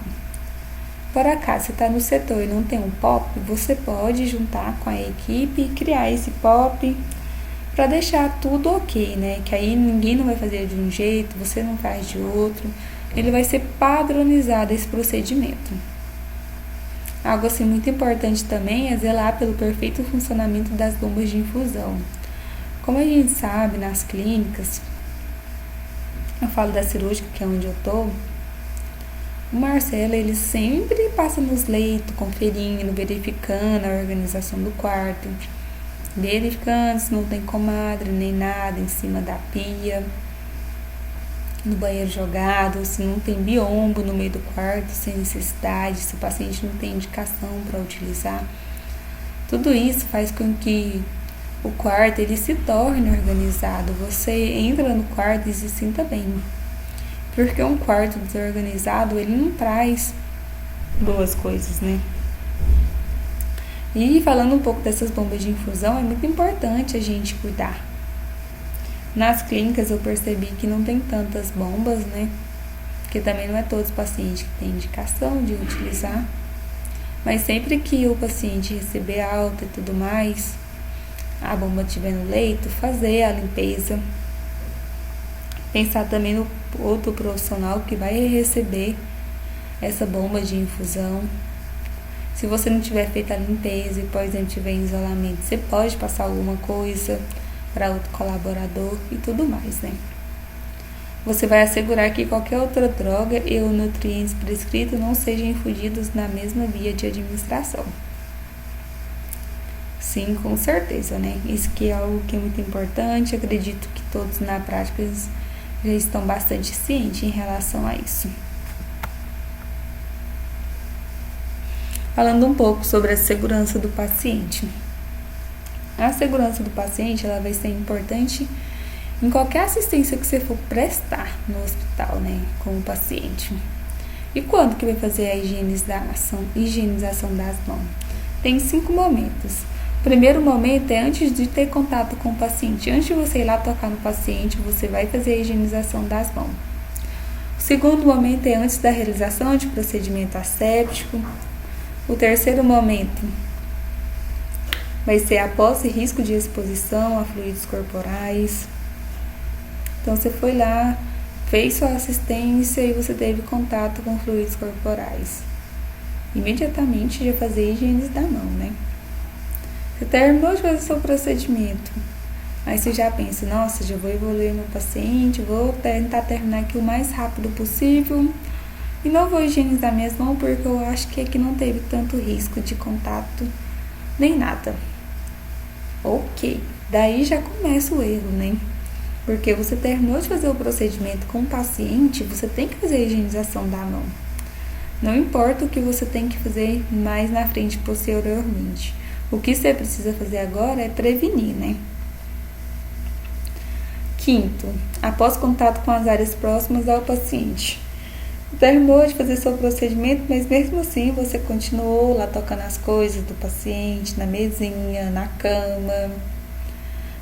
Por acaso, você está no setor e não tem um POP, você pode juntar com a equipe e criar esse POP para deixar tudo ok, né? Que aí ninguém não vai fazer de um jeito, você não faz de outro. Ele vai ser padronizado esse procedimento. Algo assim muito importante também é zelar pelo perfeito funcionamento das bombas de infusão. Como a gente sabe, nas clínicas, eu falo da cirúrgica, que é onde eu tô, o Marcelo, ele sempre passa nos leitos, conferindo, verificando a organização do quarto, verificando se não tem comadre nem nada em cima da pia. no banheiro jogado, se não tem biombo no meio do quarto sem necessidade, se o paciente não tem indicação para utilizar. Tudo isso faz com que o quarto ele se torne organizado. Você entra no quarto e se sinta bem. Porque um quarto desorganizado, ele não traz boas coisas, né? E falando um pouco dessas bombas de infusão, é muito importante a gente cuidar. Nas clínicas eu percebi que não tem tantas bombas, né? Porque também não é todos os pacientes que têm indicação de utilizar. Mas sempre que o paciente receber alta e tudo mais, a bomba estiver no leito, fazer a limpeza. Pensar também no outro profissional que vai receber essa bomba de infusão. Se você não tiver feito a limpeza e, por exemplo, tiver em isolamento, você pode passar alguma coisa para outro colaborador e tudo mais, né? Você vai assegurar que qualquer outra droga e ou nutrientes prescritos não sejam infundidos na mesma via de administração. Sim, com certeza, né? Isso que é algo que é muito importante. Acredito que todos na prática já estão bastante cientes em relação a isso. Falando um pouco sobre a segurança do paciente. A segurança do paciente ela vai ser importante em qualquer assistência que você for prestar no hospital, né, com o paciente. E quando que vai fazer a higienização das mãos? Tem 5 momentos. O primeiro momento é antes de ter contato com o paciente. Antes de você ir lá tocar no paciente, você vai fazer a higienização das mãos. O segundo momento é antes da realização de procedimento asséptico. O terceiro momento vai ser após risco de exposição a fluidos corporais. Então, você foi lá, fez sua assistência e você teve contato com fluidos corporais. Imediatamente já fazer higiene da mão, né? Você terminou de fazer seu procedimento. Aí você já pensa, nossa, já vou evoluir meu paciente, vou tentar terminar aqui o mais rápido possível. E não vou higienizar minhas mãos porque eu acho que aqui não teve tanto risco de contato, nem nada. Ok, daí já começa o erro, né? Porque você terminou de fazer o procedimento com o paciente, você tem que fazer a higienização da mão. Não importa o que você tem que fazer mais na frente posteriormente. O que você precisa fazer agora é prevenir, né? Quinto, após contato com as áreas próximas ao paciente. Terminou de fazer seu procedimento, mas mesmo assim você continuou lá tocando as coisas do paciente, na mesinha, na cama,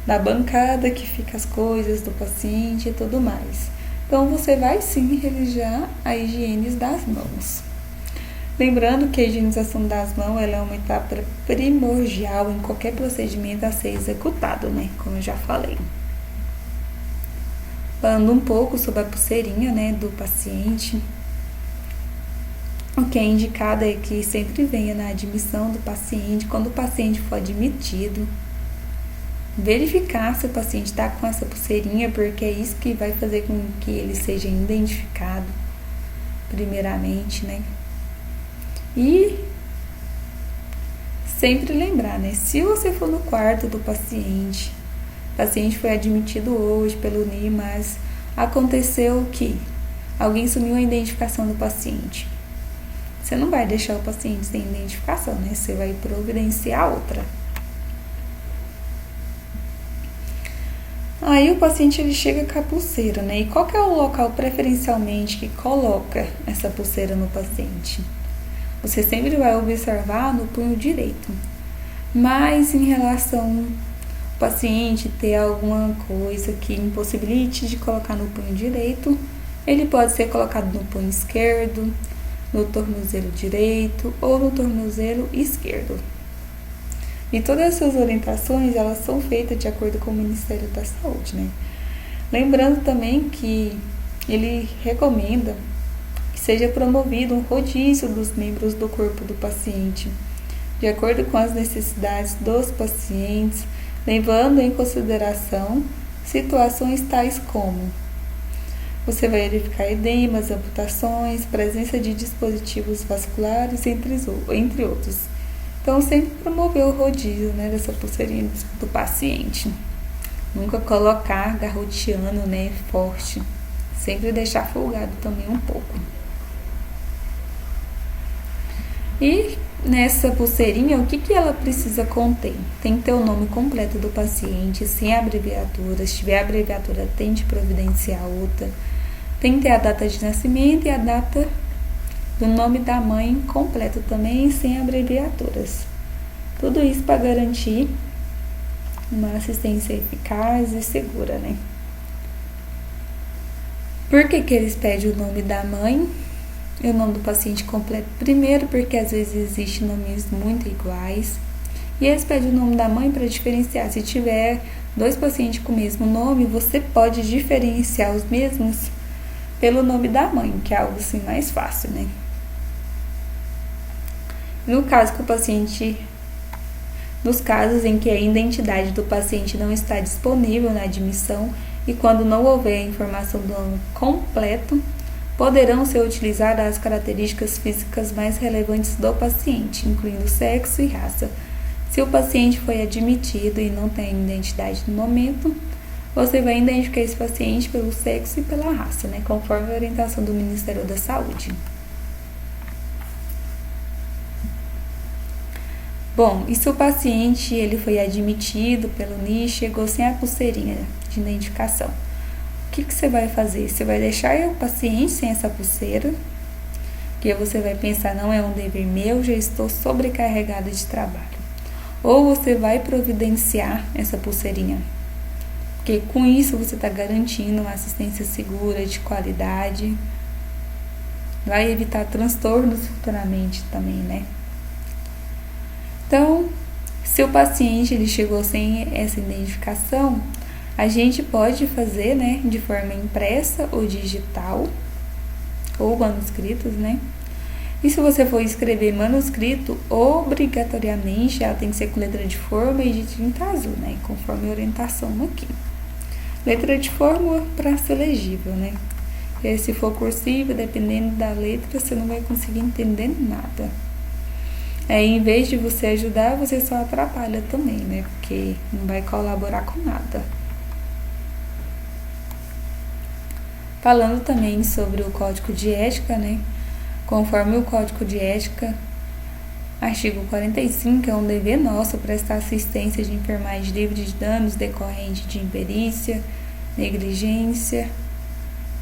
na bancada que fica as coisas do paciente e tudo mais. Então você vai sim realizar a higiene das mãos. Lembrando que a higienização das mãos ela é uma etapa primordial em qualquer procedimento a ser executado, né? Como eu já falei. Falando um pouco sobre a pulseirinha, né, do paciente. O que é indicado é que sempre venha na admissão do paciente, quando o paciente for admitido, verificar se o paciente está com essa pulseirinha, porque é isso que vai fazer com que ele seja identificado, primeiramente, né? E sempre lembrar, né? Se você for no quarto do paciente, o paciente foi admitido hoje pelo NI, mas aconteceu que alguém sumiu a identificação do paciente. Você não vai deixar o paciente sem identificação, né? Você vai providenciar outra. Aí o paciente ele chega com a pulseira, né? E qual que é o local preferencialmente que coloca essa pulseira no paciente? Você sempre vai observar no punho direito. Mas em relação ao paciente ter alguma coisa que impossibilite de colocar no punho direito, ele pode ser colocado no punho esquerdo, no tornozelo direito ou no tornozelo esquerdo. E todas essas orientações, elas são feitas de acordo com o Ministério da Saúde, né? Lembrando também que ele recomenda que seja promovido um rodízio dos membros do corpo do paciente, de acordo com as necessidades dos pacientes, levando em consideração situações tais como você vai verificar edemas, amputações, presença de dispositivos vasculares, entre outros. Então, sempre promover o rodízio, né, dessa pulseirinha do paciente. Nunca colocar garroteando, né, forte, Sempre deixar folgado também um pouco. E nessa pulseirinha, o que ela precisa conter? Tem que ter o nome completo do paciente, sem abreviatura. Se tiver abreviatura, tente providenciar outra. Tem que ter a data de nascimento e a data do nome da mãe completo também, sem abreviaturas. Tudo isso para garantir uma assistência eficaz e segura, né? Por que eles pedem o nome da mãe e o nome do paciente completo? Primeiro, porque às vezes existem nomes muito iguais. E eles pedem o nome da mãe para diferenciar. Se tiver 2 pacientes com o mesmo nome, você pode diferenciar os mesmos pelo nome da mãe, que é algo assim mais fácil, né? No caso que o paciente, nos casos em que a identidade do paciente não está disponível na admissão e quando não houver a informação do nome completo, poderão ser utilizadas as características físicas mais relevantes do paciente, incluindo sexo e raça. Se o paciente foi admitido e não tem identidade no momento, você vai identificar esse paciente pelo sexo e pela raça, né, conforme a orientação do Ministério da Saúde. Bom, e se o paciente ele foi admitido pelo NIS, chegou sem a pulseirinha de identificação, o que você vai fazer? Você vai deixar o paciente sem essa pulseira, que você vai pensar, não é um dever meu, já estou sobrecarregada de trabalho. Ou você vai providenciar essa pulseirinha, porque com isso você está garantindo uma assistência segura, de qualidade, vai evitar transtornos futuramente também, né? Então, se o paciente ele chegou sem essa identificação, a gente pode fazer, né, de forma impressa ou digital, ou manuscritos, né? E se você for escrever manuscrito, obrigatoriamente ela tem que ser com letra de forma e de tinta azul, né? Conforme a orientação aqui. Letra de forma para ser legível, né? E se for cursivo, dependendo da letra, você não vai conseguir entender nada. Em vez de você ajudar, você só atrapalha também, né? Porque não vai colaborar com nada. Falando também sobre o Código de Ética, né? Conforme o Código de Ética, artigo 45, é um dever nosso prestar assistência de enfermagem livre de danos decorrentes de imperícia, negligência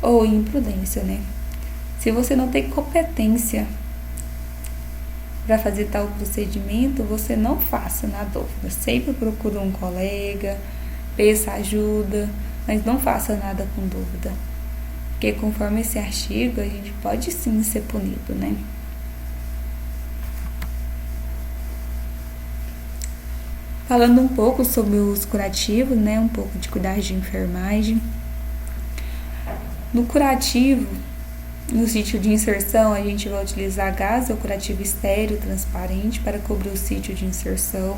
ou imprudência, né? Se você não tem competência para fazer tal procedimento, você não faça na dúvida. Sempre procure um colega, peça ajuda, mas não faça nada com dúvida. Porque conforme esse artigo, a gente pode sim ser punido, né? Falando um pouco sobre os curativos, né? Um pouco de cuidar de enfermagem. No curativo, no sítio de inserção, a gente vai utilizar gás ou curativo estéreo transparente para cobrir o sítio de inserção.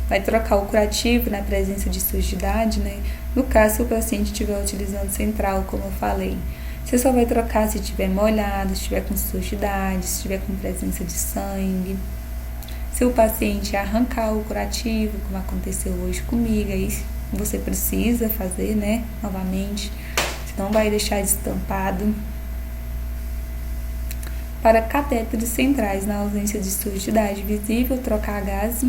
Vai trocar o curativo na presença de sujidade, né? No caso, se o paciente estiver utilizando central, como eu falei, você só vai trocar se estiver molhado, se estiver com sujidade, se estiver com presença de sangue. Se o paciente arrancar o curativo, como aconteceu hoje comigo, aí você precisa fazer, né, novamente, senão vai deixar estampado. Para catéteres centrais, na ausência de sujidade visível, trocar gás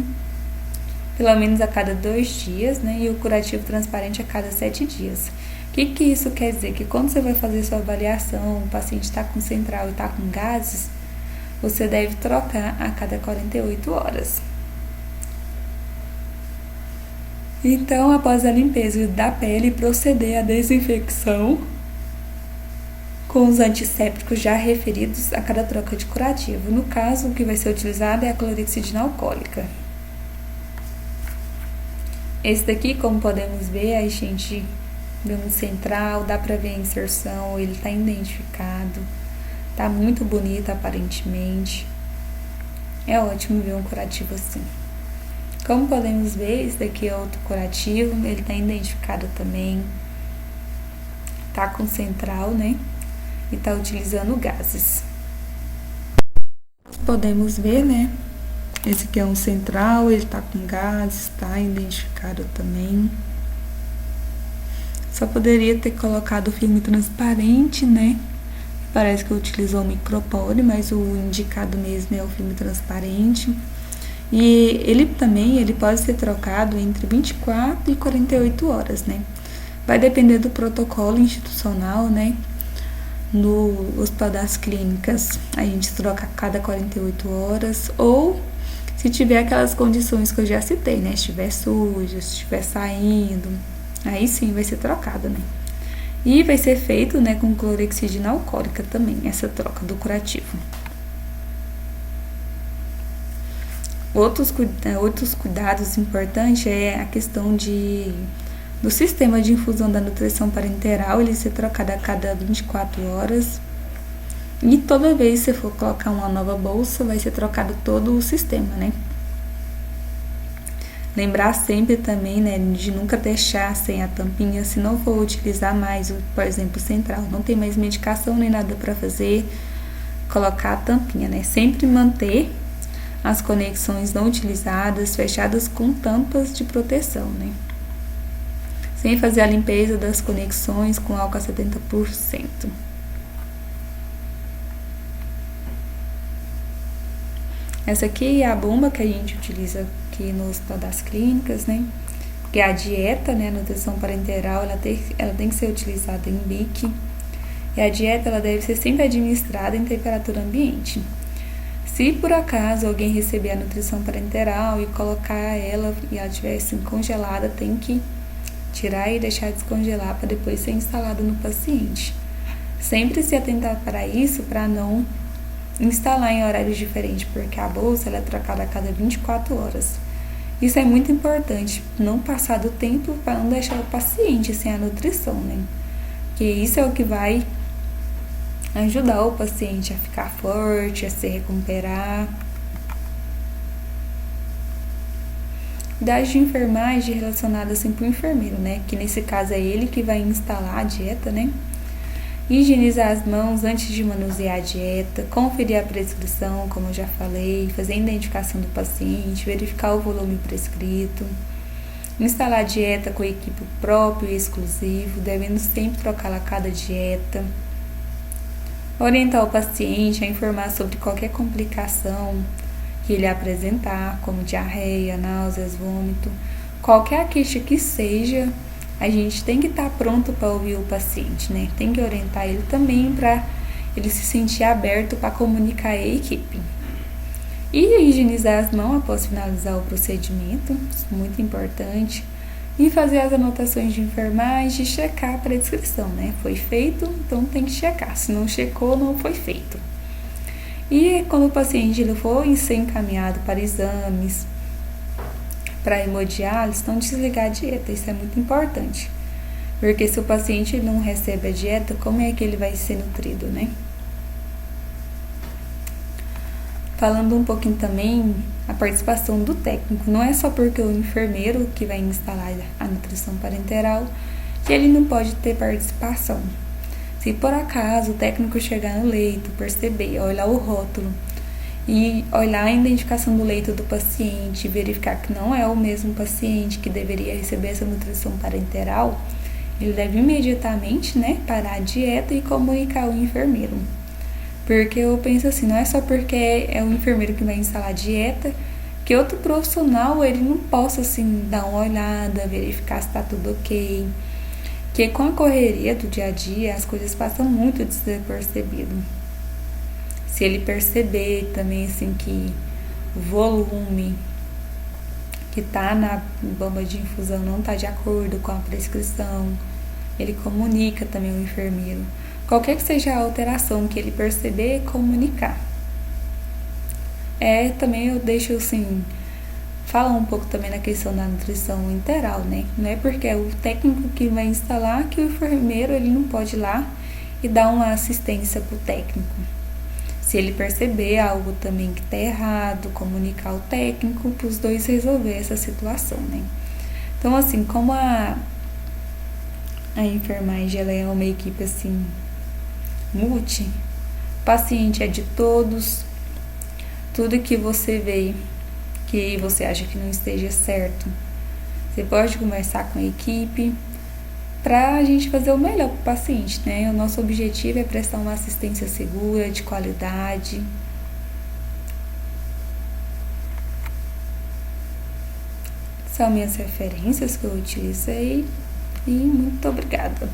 pelo menos a cada 2 dias, né, e o curativo transparente a cada 7 dias. O que isso quer dizer? Que quando você vai fazer sua avaliação, o paciente está com central e está com gases, você deve trocar a cada 48 horas. Então, após a limpeza da pele, proceder à desinfecção com os antissépticos já referidos a cada troca de curativo. No caso, o que vai ser utilizado é a clorexidina alcoólica. Esse daqui, como podemos ver, a gente vê um central, dá para ver a inserção, ele está identificado, tá muito bonito aparentemente. É ótimo ver um curativo assim. Como podemos ver, esse daqui é outro curativo, ele está identificado também, tá com central, né? E tá utilizando gases. Podemos ver, né? Esse aqui é um central, ele tá com gases, tá identificado também. Só poderia ter colocado o filme transparente, né? Parece que utilizou o micropore, mas o indicado mesmo é o filme transparente. E ele pode ser trocado entre 24 e 48 horas, né? Vai depender do protocolo institucional, né? No Hospital das Clínicas, a gente troca a cada 48 horas, ou se tiver aquelas condições que eu já citei, né? Se estiver sujo, se estiver saindo, aí sim vai ser trocado, né? E vai ser feito, né, com clorexidina alcoólica também, essa troca do curativo. Outros cuidados importantes é a questão do sistema de infusão da nutrição parenteral, ele ser trocado a cada 24 horas. E toda vez que você for colocar uma nova bolsa, vai ser trocado todo o sistema, né? Lembrar sempre também, né, de nunca deixar sem a tampinha, se não for utilizar mais, por exemplo, central, não tem mais medicação nem nada para fazer, colocar a tampinha, né? Sempre manter as conexões não utilizadas, fechadas com tampas de proteção, né? Sem fazer a limpeza das conexões com álcool a 70%. Essa aqui é a bomba que a gente utiliza aqui no Hospital das Clínicas, né? Porque a dieta, né, a nutrição parenteral, ela tem que ser utilizada em BIC. E a dieta, ela deve ser sempre administrada em temperatura ambiente. Se por acaso alguém receber a nutrição parenteral e colocar ela e ela estiver assim, congelada, tem que tirar e deixar descongelar para depois ser instalada no paciente. Sempre se atentar para isso, para não instalar em horários diferentes, porque a bolsa ela é trocada a cada 24 horas. Isso é muito importante, não passar do tempo para não deixar o paciente sem a nutrição, né? Porque isso é o que vai ajudar o paciente a ficar forte, a se recuperar. Cuidados de enfermagem relacionadas assim para o enfermeiro, né? Que nesse caso é ele que vai instalar a dieta, né? Higienizar as mãos antes de manusear a dieta, conferir a prescrição, como eu já falei, fazer a identificação do paciente, verificar o volume prescrito, instalar a dieta com equipe próprio e exclusivo, devendo sempre trocá-la a cada dieta. Orientar o paciente a informar sobre qualquer complicação que ele apresentar, como diarreia, náuseas, vômito, qualquer queixa que seja, a gente tem que estar pronto para ouvir o paciente, né? Tem que orientar ele também para ele se sentir aberto para comunicar a equipe. E higienizar as mãos após finalizar o procedimento, muito importante. E fazer as anotações de enfermagem e checar a prescrição, né? Foi feito, então tem que checar. Se não checou, não foi feito. E quando o paciente ele for ser encaminhado para exames, para hemodiálise, então desligar a dieta. Isso é muito importante. Porque se o paciente não recebe a dieta, como é que ele vai ser nutrido, né? Falando um pouquinho também a participação do técnico. Não é só porque o enfermeiro que vai instalar a nutrição parenteral que ele não pode ter participação. Se por acaso o técnico chegar no leito, perceber, olhar o rótulo e olhar a identificação do leito do paciente, verificar que não é o mesmo paciente que deveria receber essa nutrição parenteral, ele deve imediatamente, né, parar a dieta e comunicar ao enfermeiro. Porque eu penso assim, não é só porque é o enfermeiro que vai instalar a dieta, que outro profissional ele não possa assim dar uma olhada, verificar se está tudo ok. Porque com a correria do dia a dia, as coisas passam muito despercebido. Se ele perceber também assim que o volume que está na bomba de infusão não está de acordo com a prescrição, ele comunica também ao enfermeiro. Qualquer que seja a alteração que ele perceber, comunicar. Também eu deixo assim, falar um pouco também na questão da nutrição enteral, né? Não é porque é o técnico que vai instalar que o enfermeiro ele não pode ir lá e dar uma assistência para o técnico. Se ele perceber algo também que está errado, comunicar ao técnico para os dois resolver essa situação, né? Então, assim, como a enfermagem ela é uma equipe assim multi, o paciente é de todos, tudo que você vê que você acha que não esteja certo, você pode conversar com a equipe para a gente fazer o melhor para o paciente, né? O nosso objetivo é prestar uma assistência segura, de qualidade. São minhas referências que eu utilizei e muito obrigada.